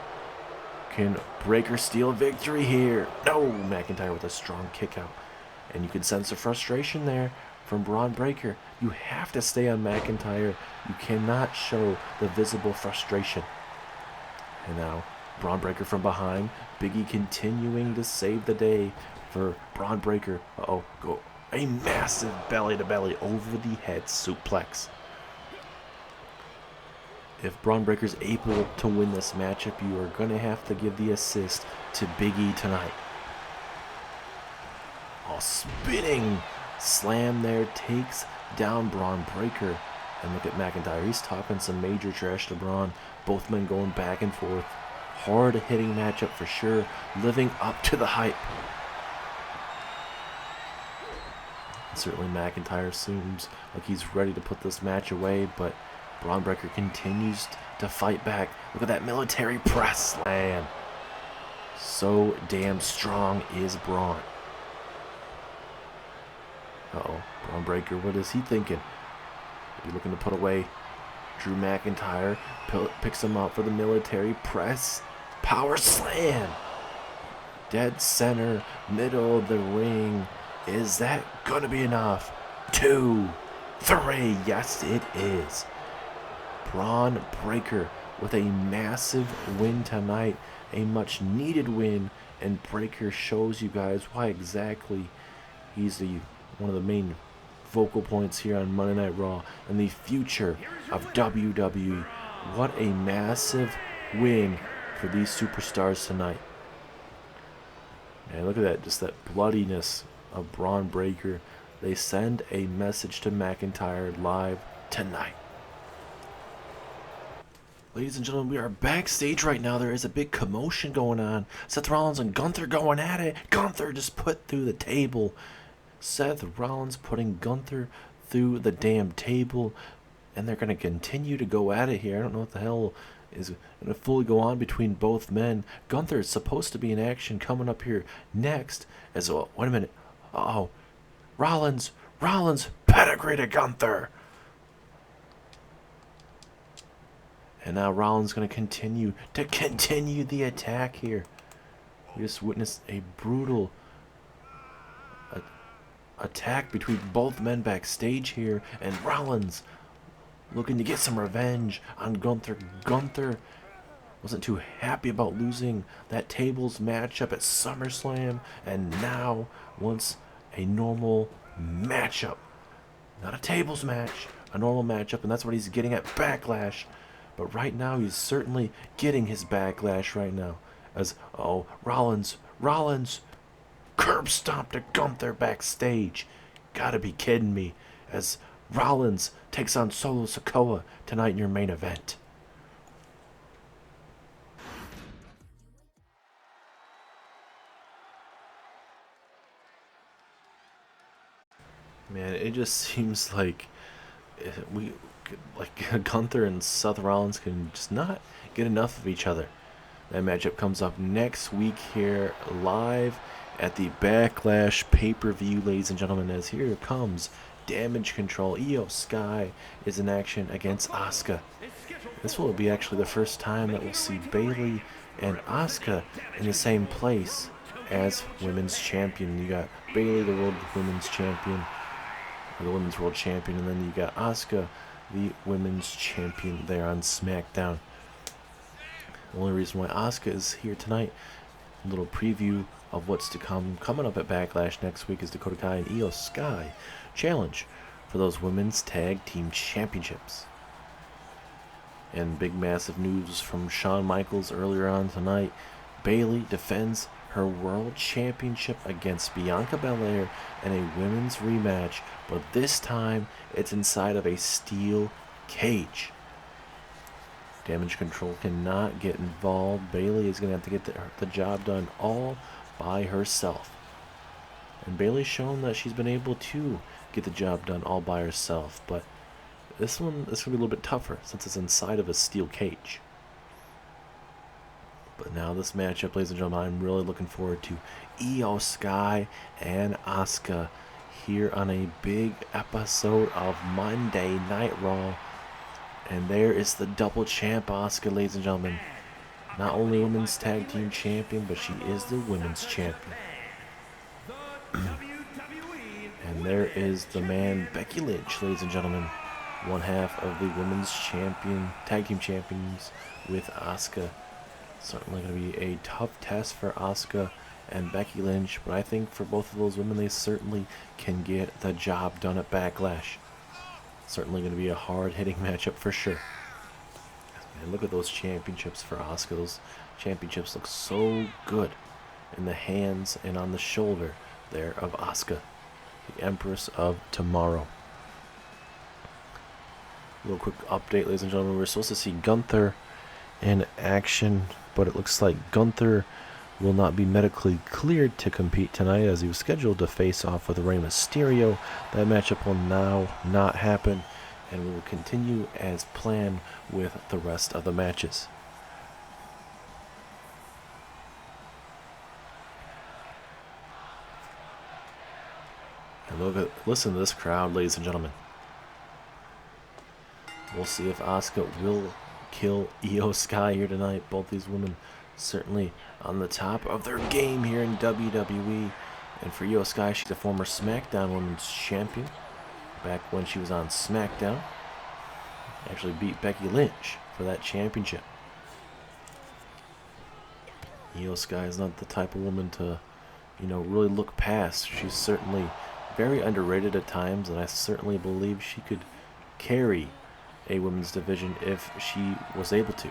Can Breakker steal a victory here? No, McIntyre with a strong kick out. And you can sense the frustration there from Bron Breakker. You have to stay on McIntyre. You cannot show the visible frustration. And now, Bron Breakker from behind. Big E continuing to save the day for Bron Breakker. Uh-oh, go. A massive belly-to-belly over-the-head suplex. If Bron Breakker's able to win this matchup, you are going to have to give the assist to Big E tonight. Oh, spinning slam there takes down Bron Breakker. And look at McIntyre. He's talking some major trash to Bron. Both men going back and forth. Hard-hitting matchup for sure. Living up to the hype. Certainly McIntyre seems like he's ready to put this match away, but Bron Breakker continues to fight back. Look at that military press slam. So damn strong is Bron. Uh-oh, Bron Breakker, what is he thinking? Is he looking to put away Drew McIntyre? Picks him up for the military press. Power slam. Dead center, middle of the ring. Is that going to be enough? 2, 3. Yes, it is. Bron Breakker with a massive win tonight. A much needed win. And Breakker shows you guys why exactly he's one of the main vocal points here on Monday Night Raw and the future of WWE. What a massive win for these superstars tonight. And look at that, just that bloodiness of Bron Breakker. They send a message to McIntyre live tonight. Ladies and gentlemen, we are backstage right now. There is a big commotion going on. Seth Rollins and Gunther going at it. Gunther just put through the table. Seth Rollins putting Gunther through the damn table. And they're going to continue to go at it here. I don't know what the hell is going to fully go on between both men. Gunther is supposed to be in action coming up here next. As well. Wait a minute. Uh-oh. Rollins pedigree to Gunther. And now Rollins going to continue the attack here. We just witnessed a brutal attack between both men backstage here. And Rollins looking to get some revenge on Gunther. Gunther wasn't too happy about losing that tables matchup at SummerSlam. And now wants a normal matchup. Not a tables match. A normal matchup. And that's what he's getting at Backlash. But right now, he's certainly getting his backlash right now. As, oh, Rollins, curb stomp to Gunther backstage. Gotta be kidding me. As Rollins takes on Solo Sikoa tonight in your main event. Man, it just seems like Gunther and Seth Rollins can just not get enough of each other. That matchup comes up next week here live at the Backlash pay-per-view, ladies and gentlemen, as here comes Damage Control. Io Sky is in action against Asuka. This will be actually the first time that we'll see Bayley and Asuka in the same place as Women's Champion. You got Bayley, the World Women's Champion, or the Women's World Champion, and then you got Asuka, the Women's Champion, there on SmackDown. The only reason why Asuka is here tonight, a little preview of what's to come. Coming up at Backlash next week is Dakota Kai and Io Sky challenge for those Women's Tag Team Championships. And big massive news from Shawn Michaels earlier on tonight. Bayley defends her World Championship against Bianca Belair in a women's rematch, but this time it's inside of a steel cage. Damage Control cannot get involved. Bayley is going to have to get the job done all by herself. And Bayley's shown that she's been able to get the job done all by herself, but this one is going to be a little bit tougher since it's inside of a steel cage. But now this matchup, ladies and gentlemen, I'm really looking forward to Io Sky and Asuka here on a big episode of Monday Night Raw. And there is the double champ Asuka, ladies and gentlemen. Not only women's tag team champion, but she is the women's champion. And there is the man Becky Lynch, ladies and gentlemen. One half of the women's tag team champions with Asuka. Certainly going to be a tough test for Asuka and Becky Lynch, but I think for both of those women, they certainly can get the job done at Backlash. Certainly going to be a hard-hitting matchup for sure. And look at those championships for Asuka. Those championships look so good in the hands and on the shoulder there of Asuka, the Empress of Tomorrow. A little quick update, ladies and gentlemen. We're supposed to see Gunther in action, but it looks like Gunther will not be medically cleared to compete tonight, as he was scheduled to face off with Rey Mysterio. That matchup will now not happen, and we will continue as planned with the rest of the matches. And listen to this crowd, ladies and gentlemen. We'll see if Asuka will kill Io Sky here tonight. Both these women certainly on the top of their game here in WWE. And for Io Sky, she's a former SmackDown Women's Champion. Back when she was on SmackDown, actually beat Becky Lynch for that championship. Io Sky is not the type of woman to, really look past. She's certainly very underrated at times, and I certainly believe she could carry a women's division if she was able to.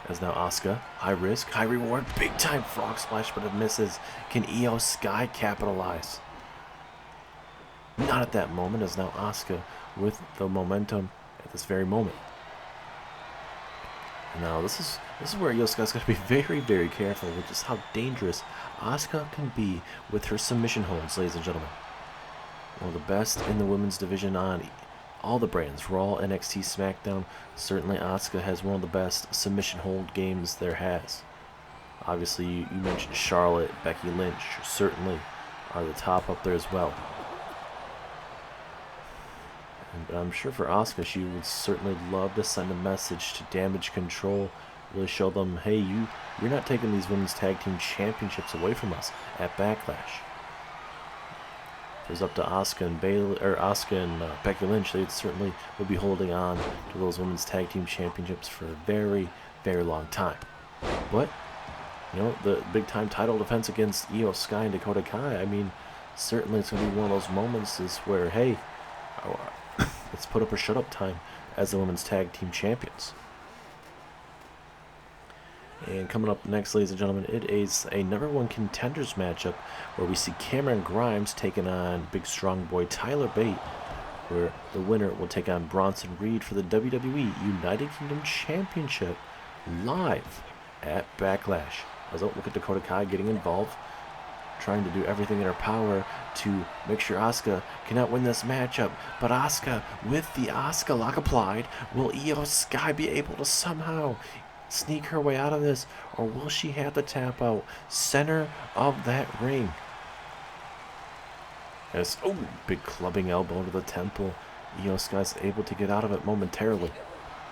As now Asuka, high risk, high reward, big time frog splash, but it misses. Can Io Sky capitalize? Not at that moment, as now Asuka with the momentum at this very moment. And now this is where Io Sky's got to be very, very careful with just how dangerous Asuka can be with her submission holds, ladies and gentlemen. One of the best in the women's division on all the brands, Raw, NXT, SmackDown. Certainly Asuka has one of the best submission hold games there has. Obviously, you mentioned Charlotte, Becky Lynch, certainly are the top up there as well. But I'm sure for Asuka, she would certainly love to send a message to Damage Control, really show them, hey, you're not taking these women's tag team championships away from us at Backlash. If it was up to Asuka and Becky Lynch, they certainly would be holding on to those women's tag team championships for a very, very long time. But the big time title defense against Io Sky and Dakota Kai, I mean, certainly it's going to be one of those moments is where, hey, let's put up or shut up time as the women's tag team champions. And coming up next, ladies and gentlemen, it is a #1 contenders matchup where we see Cameron Grimes taking on big strong boy Tyler Bate, where the winner will take on Bronson Reed for the WWE United Kingdom Championship live at Backlash. Look at Dakota Kai getting involved, trying to do everything in her power to make sure Asuka cannot win this matchup. But Asuka, with the Asuka lock applied, will Io Sky be able to somehow sneak her way out of this, or will she have to tap out center of that ring? As big clubbing elbow to the temple. Io Sky's able to get out of it momentarily.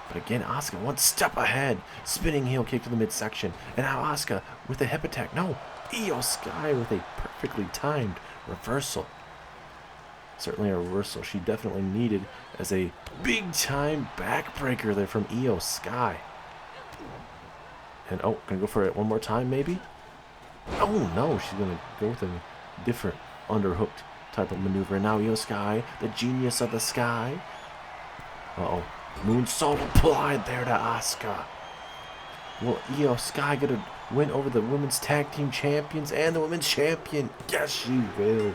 But again, Asuka one step ahead, spinning heel kick to the midsection, and now Asuka with a hip attack. No, Io Sky with a perfectly timed reversal. Certainly a reversal she definitely needed, as a big time backbreaker there from Io Sky. And gonna go for it one more time maybe? Oh no, she's gonna go with a different underhooked type of maneuver. And now Io Sky, the genius of the sky. Moonsault applied there to Asuka. Will Io Sky get a win over the women's tag team champions and the women's champion? Yes, she will.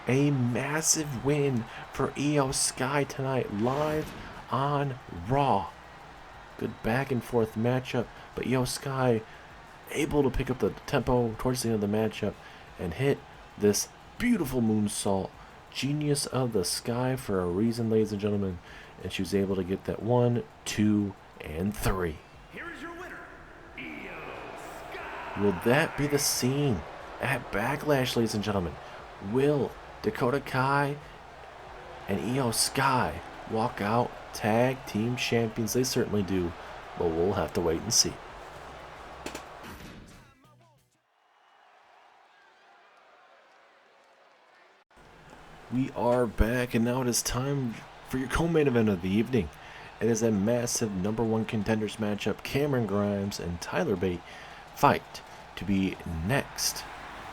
A massive win for Io Sky tonight, live on Raw. Good back and forth matchup, but Io Sky able to pick up the tempo towards the end of the matchup and hit this beautiful moonsault. Genius of the sky for a reason, ladies and gentlemen. And she was able to get that 1, 2, and 3. Here is your winner, Io Will that be the scene at Backlash, ladies and gentlemen? Will Dakota Kai and Io Sky walk out tag team champions? They certainly do, but we'll have to wait and see. We are back, and now it is time for your co-main event of the evening. It is a massive number one contenders matchup. Cameron Grimes and Tyler Bate fight to be next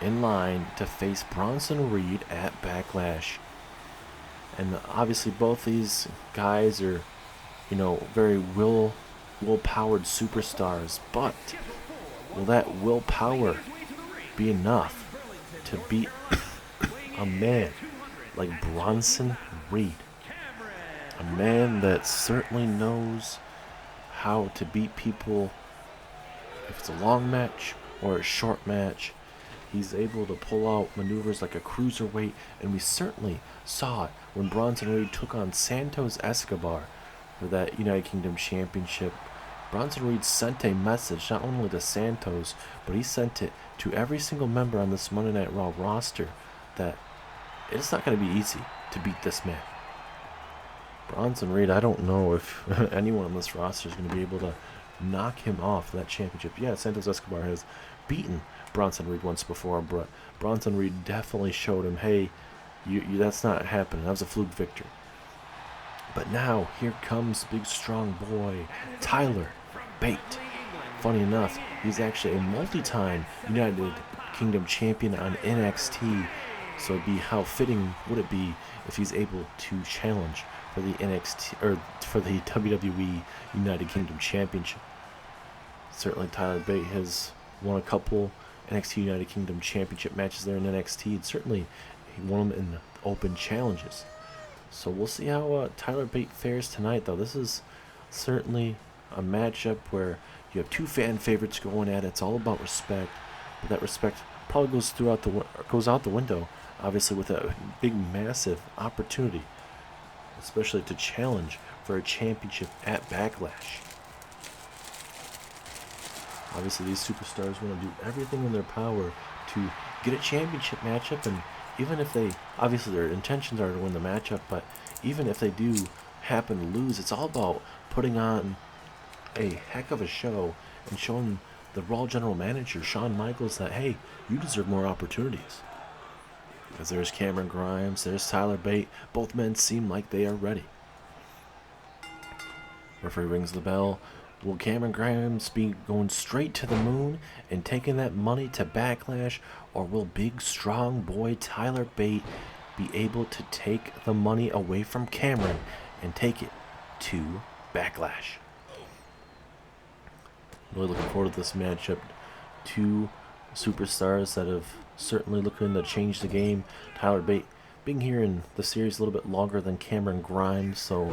in line to face Bronson Reed at Backlash. And obviously both these guys are, very will-powered superstars, but will that willpower be enough to beat a man like Bronson Reed? A man that certainly knows how to beat people if it's a long match or a short match. He's able to pull out maneuvers like a cruiserweight, and we certainly saw it when Bronson Reed took on Santos Escobar for that United Kingdom Championship. Bronson Reed sent a message not only to Santos, but he sent it to every single member on this Monday Night Raw roster that it's not going to be easy to beat this man. Bronson Reed, I don't know if anyone on this roster is going to be able to knock him off that championship. Yeah, Santos Escobar has beaten Bronson Reed once before, but Bronson Reed definitely showed him, hey, that's not happening. That was a fluke victory. But now, here comes big strong boy, Tyler Bate. Funny enough, he's actually a multi-time United Kingdom champion on NXT, so it'd be how fitting would it be if he's able to challenge for the NXT or for the WWE United Kingdom Championship. Certainly Tyler Bate has won a couple NXT United Kingdom Championship matches there in NXT, and certainly he won them in open challenges. So we'll see how Tyler Bate fares tonight, though. This is certainly a matchup where you have two fan favorites going at it. It's all about respect, but that respect probably goes out the window, obviously, with a big, massive opportunity, especially to challenge for a championship at Backlash. Obviously, these superstars want to do everything in their power to get a championship matchup, and even if they, obviously their intentions are to win the matchup, but even if they do happen to lose, it's all about putting on a heck of a show and showing the Raw General Manager, Shawn Michaels, that, hey, you deserve more opportunities. Because there's Cameron Grimes, there's Tyler Bate. Both men seem like they are ready. Referee rings the bell. Will Cameron Grimes be going straight to the moon and taking that money to Backlash, or will big strong boy Tyler Bate be able to take the money away from Cameron and take it to Backlash? Really looking forward to this matchup. Two superstars that have certainly looking to change the game. Tyler Bate being here in the series a little bit longer than Cameron Grimes, so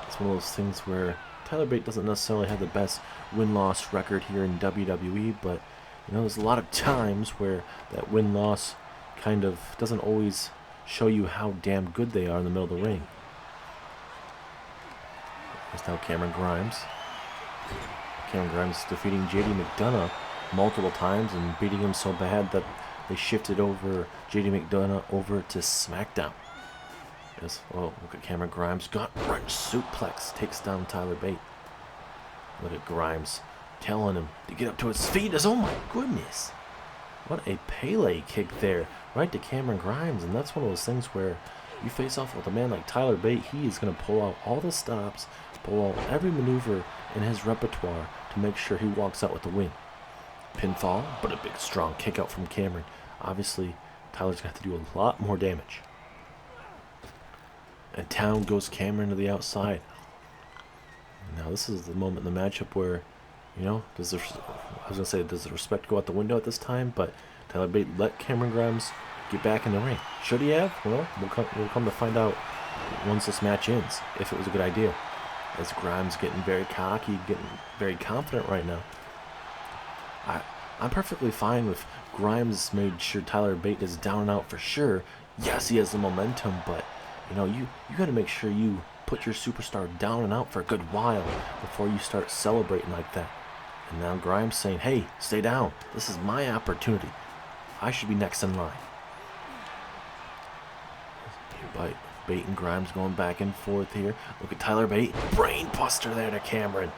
it's one of those things where Tyler Bate doesn't necessarily have the best win-loss record here in WWE, but there's a lot of times where that win-loss kind of doesn't always show you how damn good they are in the middle of the ring. There's now Cameron Grimes. Cameron Grimes defeating JD McDonough multiple times and beating him so bad that they shifted over JD McDonough over to SmackDown. Yes, well, look at Cameron Grimes. Gut-wrench suplex takes down Tyler Bate. Look at Grimes telling him to get up to his feet. Oh my goodness. What a Pele kick there. Right to Cameron Grimes. And that's one of those things where you face off with a man like Tyler Bate. He is going to pull out all the stops, pull out every maneuver in his repertoire to make sure he walks out with the win. Pinfall, but a big strong kick out from Cameron. Obviously, Tyler's got to do a lot more damage. And down goes Cameron to the outside. Now this is the moment in the matchup where, does the respect go out the window at this time? But Tyler Bate let Cameron Grimes get back in the ring. Should he have? Well, we'll come to find out once this match ends, if it was a good idea. As Grimes getting very cocky, getting very confident right now. I'm perfectly fine with Grimes made sure Tyler Bate is down and out for sure. Yes, he has the momentum, but you got to make sure you put your superstar down and out for a good while before you start celebrating like that. And now Grimes saying, hey, stay down. This is my opportunity. I should be next in line. But Bate and Grimes going back and forth here. Look at Tyler Bate. Brain buster there to Cameron.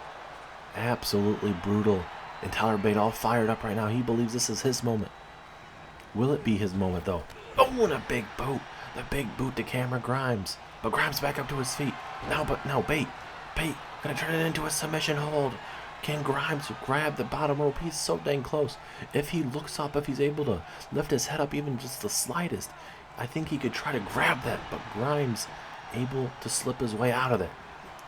Absolutely brutal. And Tyler Bate all fired up right now. He believes this is his moment. Will it be his moment, though? Oh, and a big boot. The big boot to Cameron Grimes. But Grimes back up to his feet. Now Bate gonna turn it into a submission hold. Can Grimes grab the bottom rope? He's so dang close. If he looks up, if he's able to lift his head up even just the slightest, I think he could try to grab that. But Grimes able to slip his way out of there.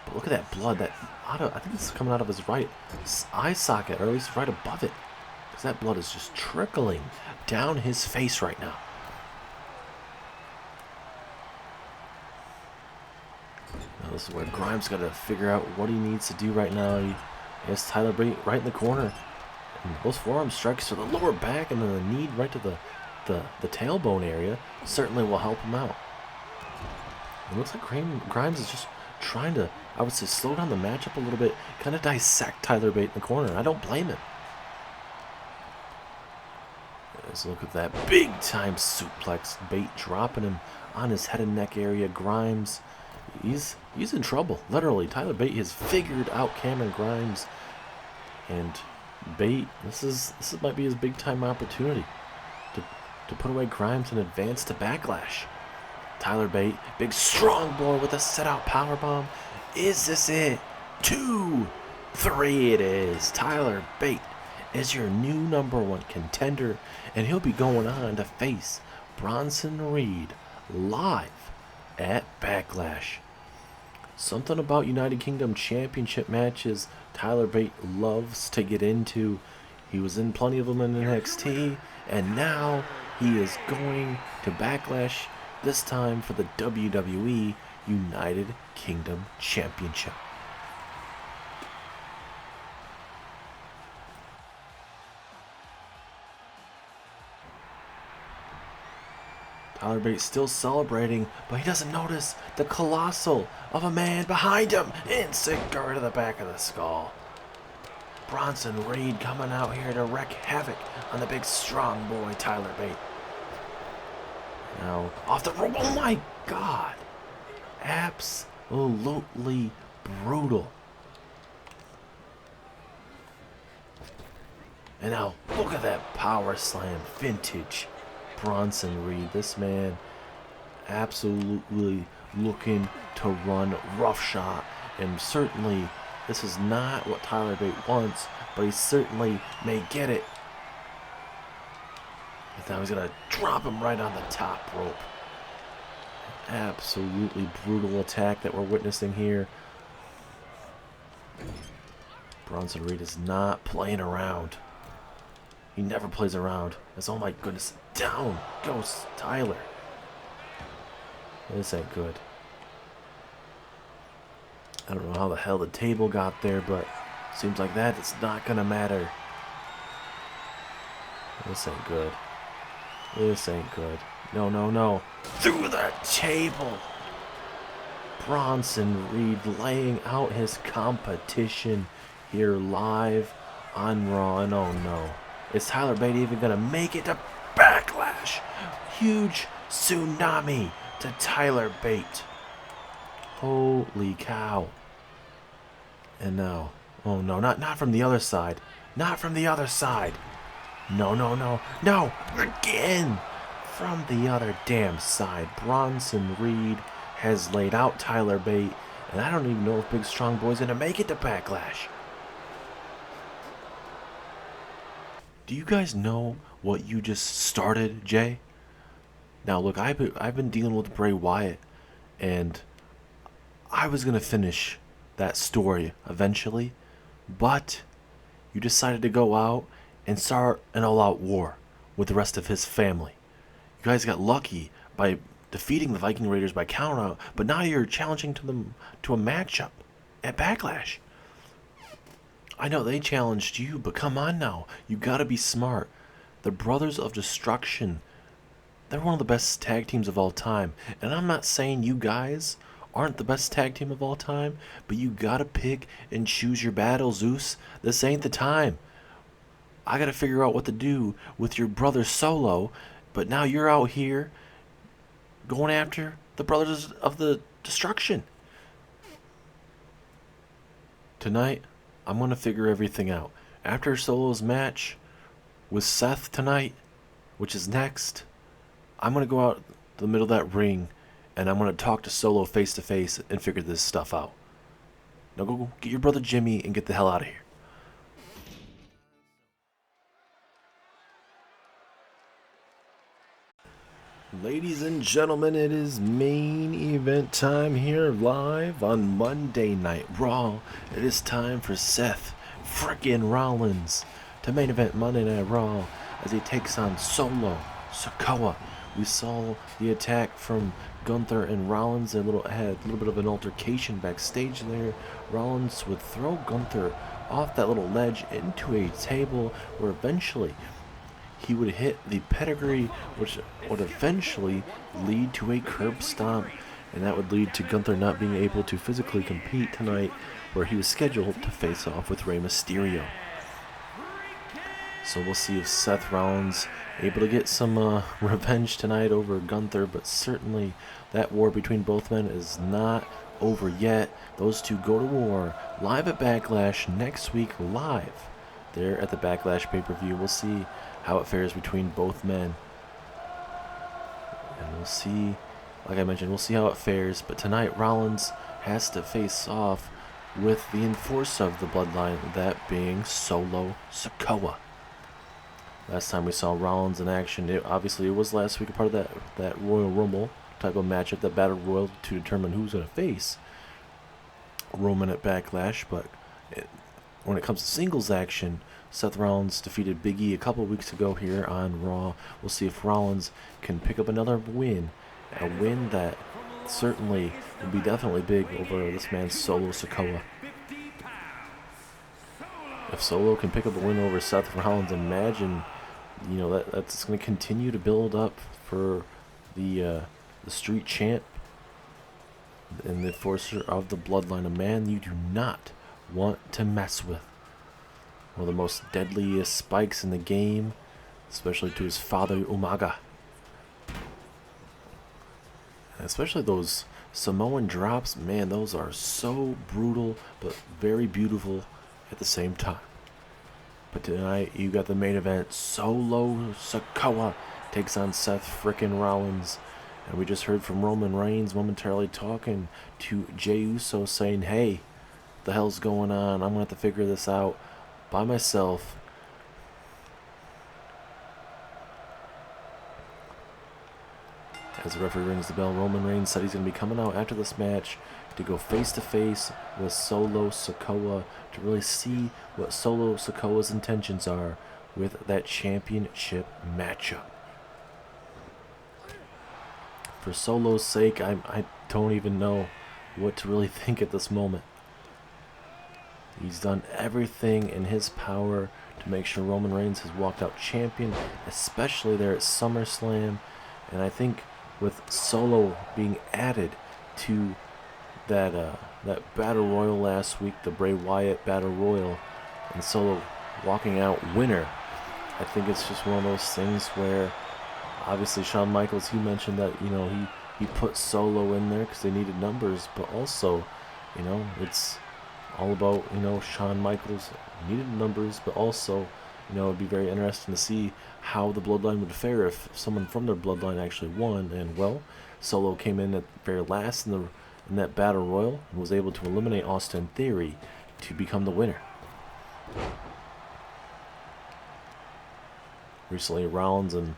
But look at that blood. I think it's coming out of his right eye socket, or at least right above it. Because that blood is just trickling down his face right now. Now this is where Grimes got to figure out what he needs to do right now. He has Tyler Bate right in the corner. And those forearm strikes to the lower back and then the knee right to the tailbone area certainly will help him out. It looks like Grimes is just trying to, I would say, slow down the matchup a little bit, kind of dissect Tyler Bate in the corner. I don't blame him. Let's look at that big time suplex. Bate dropping him on his head and neck area. Grimes, he's in trouble, literally. Tyler Bate has figured out Cameron Grimes, and Bate, this might be his big time opportunity to put away Grimes and advance to Backlash. Tyler Bate, big strong boy with a set out powerbomb. Is this it? 2, 3 it is. Tyler Bate is your new #1 contender, and he'll be going on to face Bronson Reed live at Backlash. Something about United Kingdom Championship matches Tyler Bate loves to get into. He was in plenty of them in NXT, and now he is going to Backlash, this time for the WWE United Kingdom Championship. Tyler Bate still celebrating, but he doesn't notice the colossal of a man behind him. Insect guard to the back of the skull. Bronson Reed coming out here to wreak havoc on the big strong boy Tyler Bate. Now, off the rope. Oh my God. Absolutely brutal. And now, look at that power slam. Vintage Bronson Reed. This man absolutely looking to run roughshod. And certainly, this is not what Tyler Bate wants, but he certainly may get it. And now he's going to drop him right on the top rope. Absolutely brutal attack that we're witnessing here. Bronson Reed is not playing around. He never plays around. That's, oh my goodness. Down goes Tyler. This ain't good. I don't know how the hell the table got there, but seems like that it's not gonna matter. This ain't good. This ain't good. No, no, no. Through the table. Bronson Reed laying out his competition here live on Raw. And oh no. Is Tyler Bate even gonna make it to Backlash? Huge tsunami to Tyler Bate. Holy cow. And now, oh no, not from the other side. Not from the other side. No, no, no, no, again. From the other damn side. Bronson Reed has laid out Tyler Bate, and I don't even know if Big Strong Boy's gonna make it to Backlash. Do you guys know what you just started, Jay? Now look, I've been dealing with Bray Wyatt, and I was gonna finish that story eventually, but you decided to go out and start an all-out war with the rest of his family. You guys got lucky by defeating the Viking Raiders by countout, but now you're challenging them to a matchup at Backlash. I know they challenged you, but come on now. You gotta be smart. The Brothers of Destruction, they're one of the best tag teams of all time. And I'm not saying you guys aren't the best tag team of all time, but you gotta pick and choose your battles, Zeus. This ain't the time. I gotta figure out what to do with your brother Solo, but now you're out here going after the Brothers of the Destruction. Tonight, I'm gonna figure everything out. After Solo's match with Seth tonight, which is next, I'm gonna go out the middle of that ring and I'm gonna talk to Solo face to face and figure this stuff out. Now go get your brother Jimmy and get the hell out of here. Ladies and gentlemen, it is main event time here live on Monday Night Raw. It is time for Seth frickin' Rollins to main event Monday Night Raw as he takes on Solo Sikoa. We saw the attack from Gunther and Rollins. Had a little bit of an altercation backstage there. Rollins would throw Gunther off that little ledge into a table where eventually he would hit the pedigree, which would eventually lead to a curb stomp, and that would lead to Gunther not being able to physically compete tonight, where he was scheduled to face off with Rey Mysterio. So we'll see if Seth Rollins able to get some revenge tonight over Gunther, but certainly that war between both men is not over yet. Those two go to war live at Backlash next week, live there at the Backlash pay-per-view. We'll see how it fares between both men. And we'll see, like I mentioned, we'll see how it fares. But tonight, Rollins has to face off with the enforcer of the bloodline, that being Solo Sikoa. Last time we saw Rollins in action, obviously it was last week, a part of that Royal Rumble type of matchup, that Battle Royal, to determine who's going to face Roman at Backlash. But when it comes to singles action, Seth Rollins defeated Big E a couple weeks ago here on Raw. We'll see if Rollins can pick up another win, a win that certainly will be definitely big over this man Solo Sikoa. If Solo can pick up a win over Seth Rollins, imagine, that's going to continue to build up for the street champ and the enforcer of the bloodline, a man you do not want to mess with. One of the most deadliest spikes in the game, especially to his father Umaga. And especially those Samoan drops, man, those are so brutal but very beautiful at the same time. But tonight you got the main event. Solo Sikoa takes on Seth frickin' Rollins. And we just heard from Roman Reigns momentarily talking to Jey Uso, saying, hey, what the hell's going on? I'm going to have to figure this out by myself. As the referee rings the bell, Roman Reigns said he's going to be coming out after this match to go face to face with Solo Sikoa to really see what Solo Sikoa's intentions are with that championship matchup. For Solo's sake, I don't even know what to really think at this moment. He's done everything in his power to make sure Roman Reigns has walked out champion, especially there at SummerSlam. And I think with Solo being added to that Battle Royal last week, the Bray Wyatt Battle Royal, and Solo walking out winner, I think it's just one of those things where, obviously Shawn Michaels, he mentioned that, he put Solo in there because they needed numbers, but also, it's all about, Shawn Michaels needed numbers, but also, it'd be very interesting to see how the bloodline would fare if someone from their bloodline actually won. And, well, Solo came in at the very last in that Battle Royal and was able to eliminate Austin Theory to become the winner. Recently, Rollins and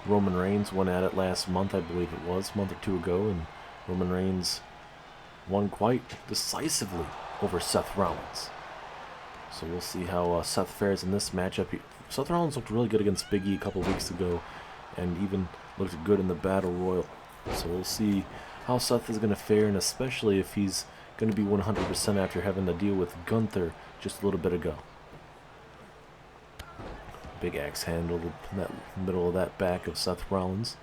Roman Reigns went at it last month, I believe it was, a month or two ago, and Roman Reigns won quite decisively over Seth Rollins. So we'll see how Seth fares in this matchup. Seth Rollins looked really good against Big E a couple weeks ago, and even looked good in the Battle Royal. So we'll see how Seth is going to fare, and especially if he's going to be 100% after having to deal with Gunther just a little bit ago. Big axe handle in that middle of that back of Seth Rollins.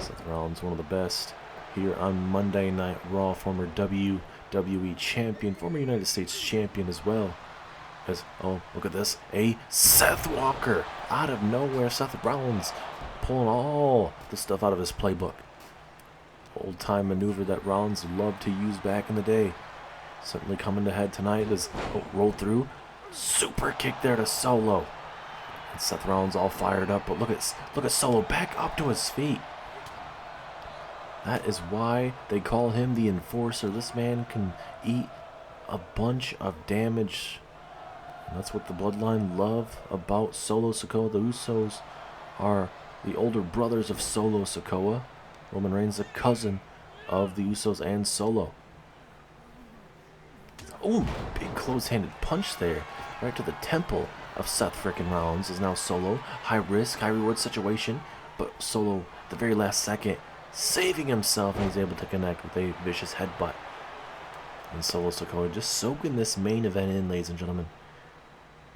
Seth Rollins, one of the best here on Monday Night Raw. Former WWE champion, former United States champion as well. Oh, look at this. A Seth Walker out of nowhere. Seth Rollins pulling all the stuff out of his playbook. Old time maneuver that Rollins loved to use back in the day. Certainly coming to head tonight as roll through. Super kick there to Solo. And Seth Rollins all fired up, but look at Solo back up to his feet. That is why they call him the Enforcer. This man can eat a bunch of damage. And that's what the Bloodline love about Solo Sikoa. The Usos are the older brothers of Solo Sikoa. Roman Reigns, the cousin of the Usos and Solo. Oh, big close-handed punch there. Right to the temple of Seth frickin' Rollins is now Solo. High risk, high reward situation. But Solo, the very last second, saving himself, and he's able to connect with a vicious headbutt. And Solo Sikoa just soaking this main event in, ladies and gentlemen.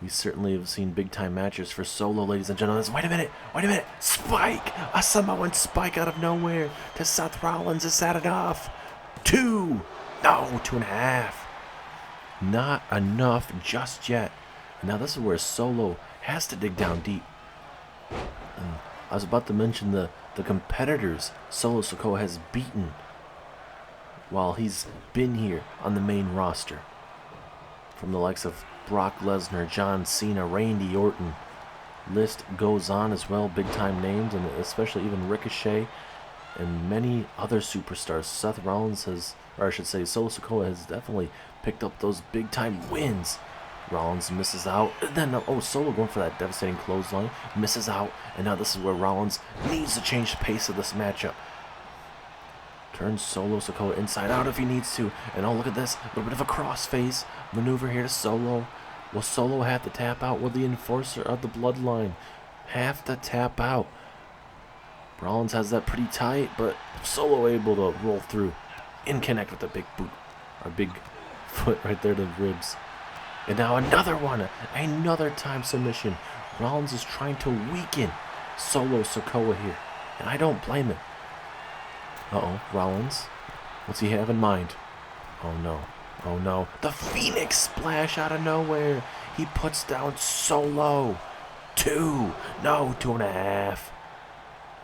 We certainly have seen big-time matches for Solo, ladies and gentlemen. Wait a minute, Spike! A Samoan Spike out of nowhere to Seth Rollins. Is that enough? 2! No, 2.5. Not enough just yet. Now this is where Solo has to dig down deep. And I was about to mention the competitors Solo Sikoa has beaten while he's been here on the main roster. From the likes of Brock Lesnar, John Cena, Randy Orton. List goes on as well, big time names, and especially even Ricochet and many other superstars. Seth Rollins has, or I should say Solo Sikoa has definitely picked up those big time wins. Rollins misses out, and then Solo going for that devastating clothesline, misses out, and now this is where Rollins needs to change the pace of this matchup. Turns Solo Sikoa inside out if he needs to, and look at this, a little bit of a crossface maneuver here to Solo. Will Solo have to tap out? Will the Enforcer of the Bloodline have to tap out? Rollins has that pretty tight, but Solo able to roll through and connect with a big boot, or big foot right there to the ribs. And now another one, another time submission. Rollins is trying to weaken Solo Sikoa here, and I don't blame him. Rollins, what's he have in mind? Oh no, the Phoenix Splash out of nowhere. He puts down Solo. 2, no, 2.5.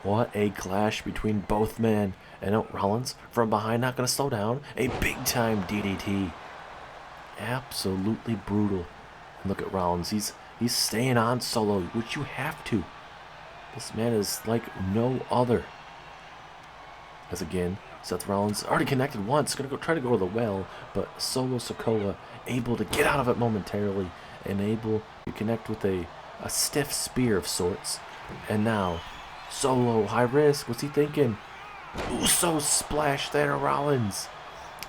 What a clash between both men. And Rollins from behind, not going to slow down. A big time DDT. Absolutely brutal. And look at Rollins. He's staying on Solo, which you have to. This man is like no other. As again, Seth Rollins already connected once. Going to try to go to the well, but Solo Sikoa able to get out of it momentarily and able to connect with a stiff spear of sorts. And now, Solo, high risk. What's he thinking? Uso splash there to Rollins.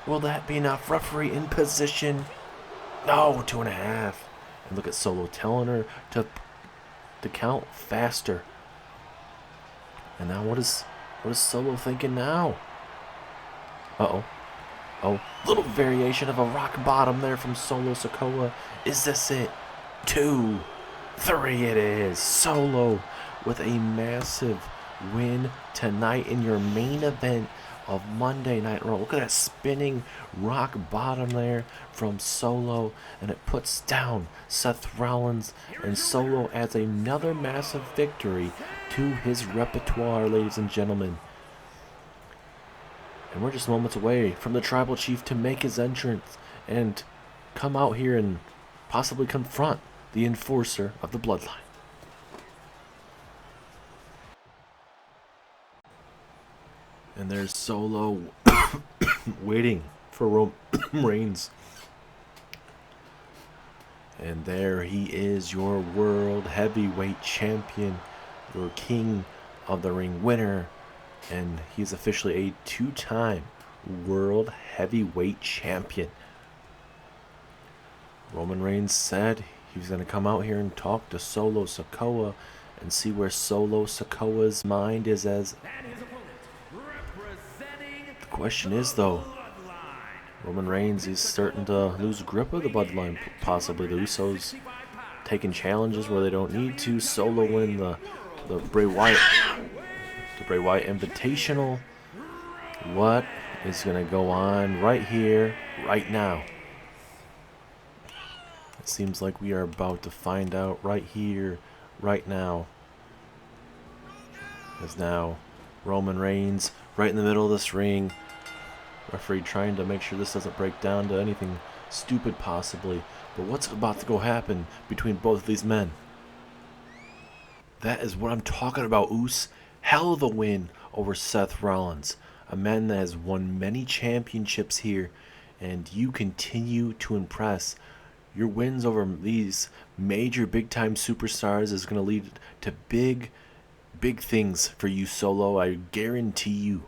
Will that be enough? Referee in position. No, 2.5. And look at Solo telling her to count faster. And now what is Solo thinking now? Little variation of a rock bottom there from Solo Sikoa. Is this it? 2, 3 it is. Solo with a massive win tonight in your main event of Monday Night Raw. Look at that spinning rock bottom there from Solo, and it puts down Seth Rollins, and Solo adds another massive victory to his repertoire, ladies and gentlemen. And we're just moments away from the Tribal Chief to make his entrance and come out here and possibly confront the Enforcer of the Bloodline. And there's Solo waiting for Roman Reigns. And there he is, your World Heavyweight Champion, your King of the Ring winner. And he's officially a 2-time World Heavyweight Champion. Roman Reigns said he was going to come out here and talk to Solo Sikoa and see where Solo Sikoa's mind is as... The question is, though, Roman Reigns is starting to lose grip of the Bloodline, possibly. The Usos taking challenges where they don't need to. Solo winning the Bray Wyatt Invitational. What is going to go on right here, right now? It seems like we are about to find out right here, right now. As now, Roman Reigns right in the middle of this ring. Referee trying to make sure this doesn't break down to anything stupid possibly. But what's about to go happen between both of these men? That is what I'm talking about, Oos. Hell of a win over Seth Rollins. A man that has won many championships here. And you continue to impress. Your wins over these major big-time superstars is going to lead to big things for you, Solo. I guarantee you.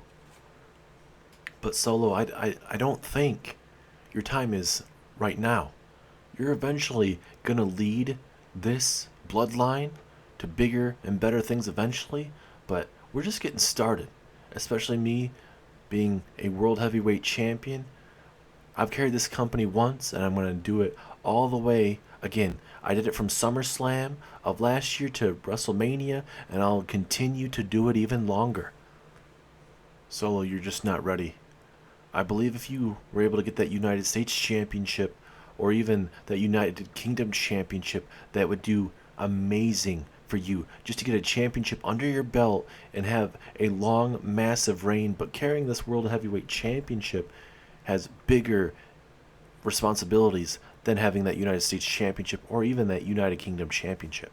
But Solo, I don't think your time is right now. You're eventually going to lead this bloodline to bigger and better things eventually, but we're just getting started. Especially me being a world heavyweight champion. I've carried this company once, and I'm going to do it all the way again. I did it from SummerSlam of last year to WrestleMania, and I'll continue to do it even longer. Solo, you're just not ready. I believe if you were able to get that United States Championship or even that United Kingdom Championship, that would do amazing for you. Just to get a championship under your belt and have a long, massive reign. But carrying this World Heavyweight Championship has bigger responsibilities than having that United States Championship or even that United Kingdom Championship.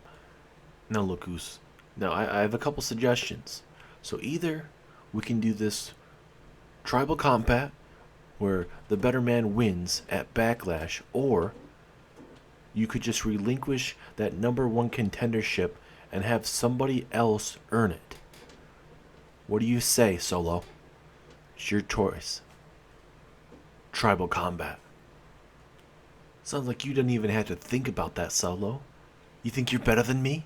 Now, look, Goose. Now, I have a couple suggestions. So either we can do this tribal combat where the better man wins at Backlash, or you could just relinquish that number one contendership and have somebody else earn it. What do you say, Solo? It's your choice. Tribal combat. Sounds like you didn't even have to think about that, Solo. You think you're better than me?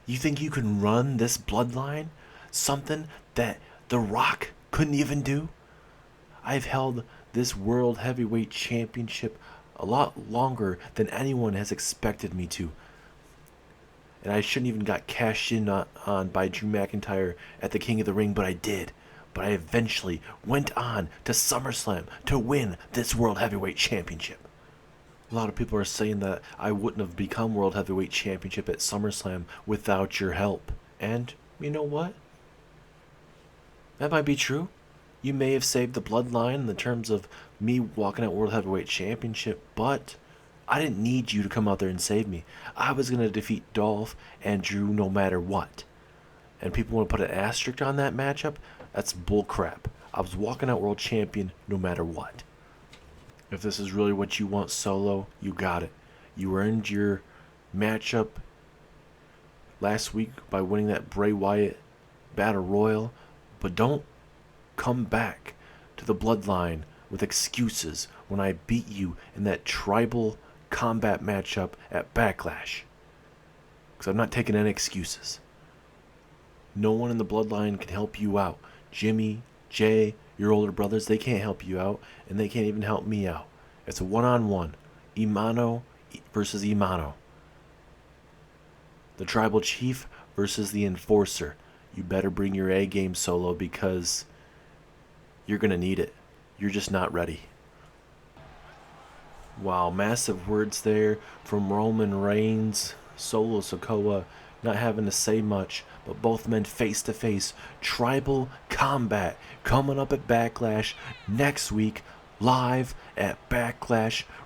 You think you can run this bloodline? Something that The Rock couldn't even do? I've held this World Heavyweight Championship a lot longer than anyone has expected me to. And I shouldn't even got cashed in on by Drew McIntyre at the King of the Ring, but I did. But I eventually went on to SummerSlam to win this World Heavyweight Championship. A lot of people are saying that I wouldn't have become World Heavyweight Championship at SummerSlam without your help. And you know what? That might be true. You may have saved the bloodline in the terms of me walking out World Heavyweight Championship, but I didn't need you to come out there and save me. I was going to defeat Dolph and Drew no matter what. And people want to put an asterisk on that matchup? That's bullcrap. I was walking out World Champion no matter what. If this is really what you want, Solo, you got it. You earned your matchup last week by winning that Bray Wyatt Battle Royal, but don't come back to the bloodline with excuses when I beat you in that tribal combat matchup at Backlash. Because I'm not taking any excuses. No one in the bloodline can help you out. Jimmy, Jay, your older brothers, they can't help you out, and they can't even help me out. It's a one-on-one. Imano versus Imano. The tribal chief versus the enforcer. You better bring your A game, Solo, because you're going to need it. You're just not ready. Wow, massive words there from Roman Reigns, Solo Sikoa, not having to say much, but both men face to face. Tribal combat coming up at Backlash next week, live at Backlash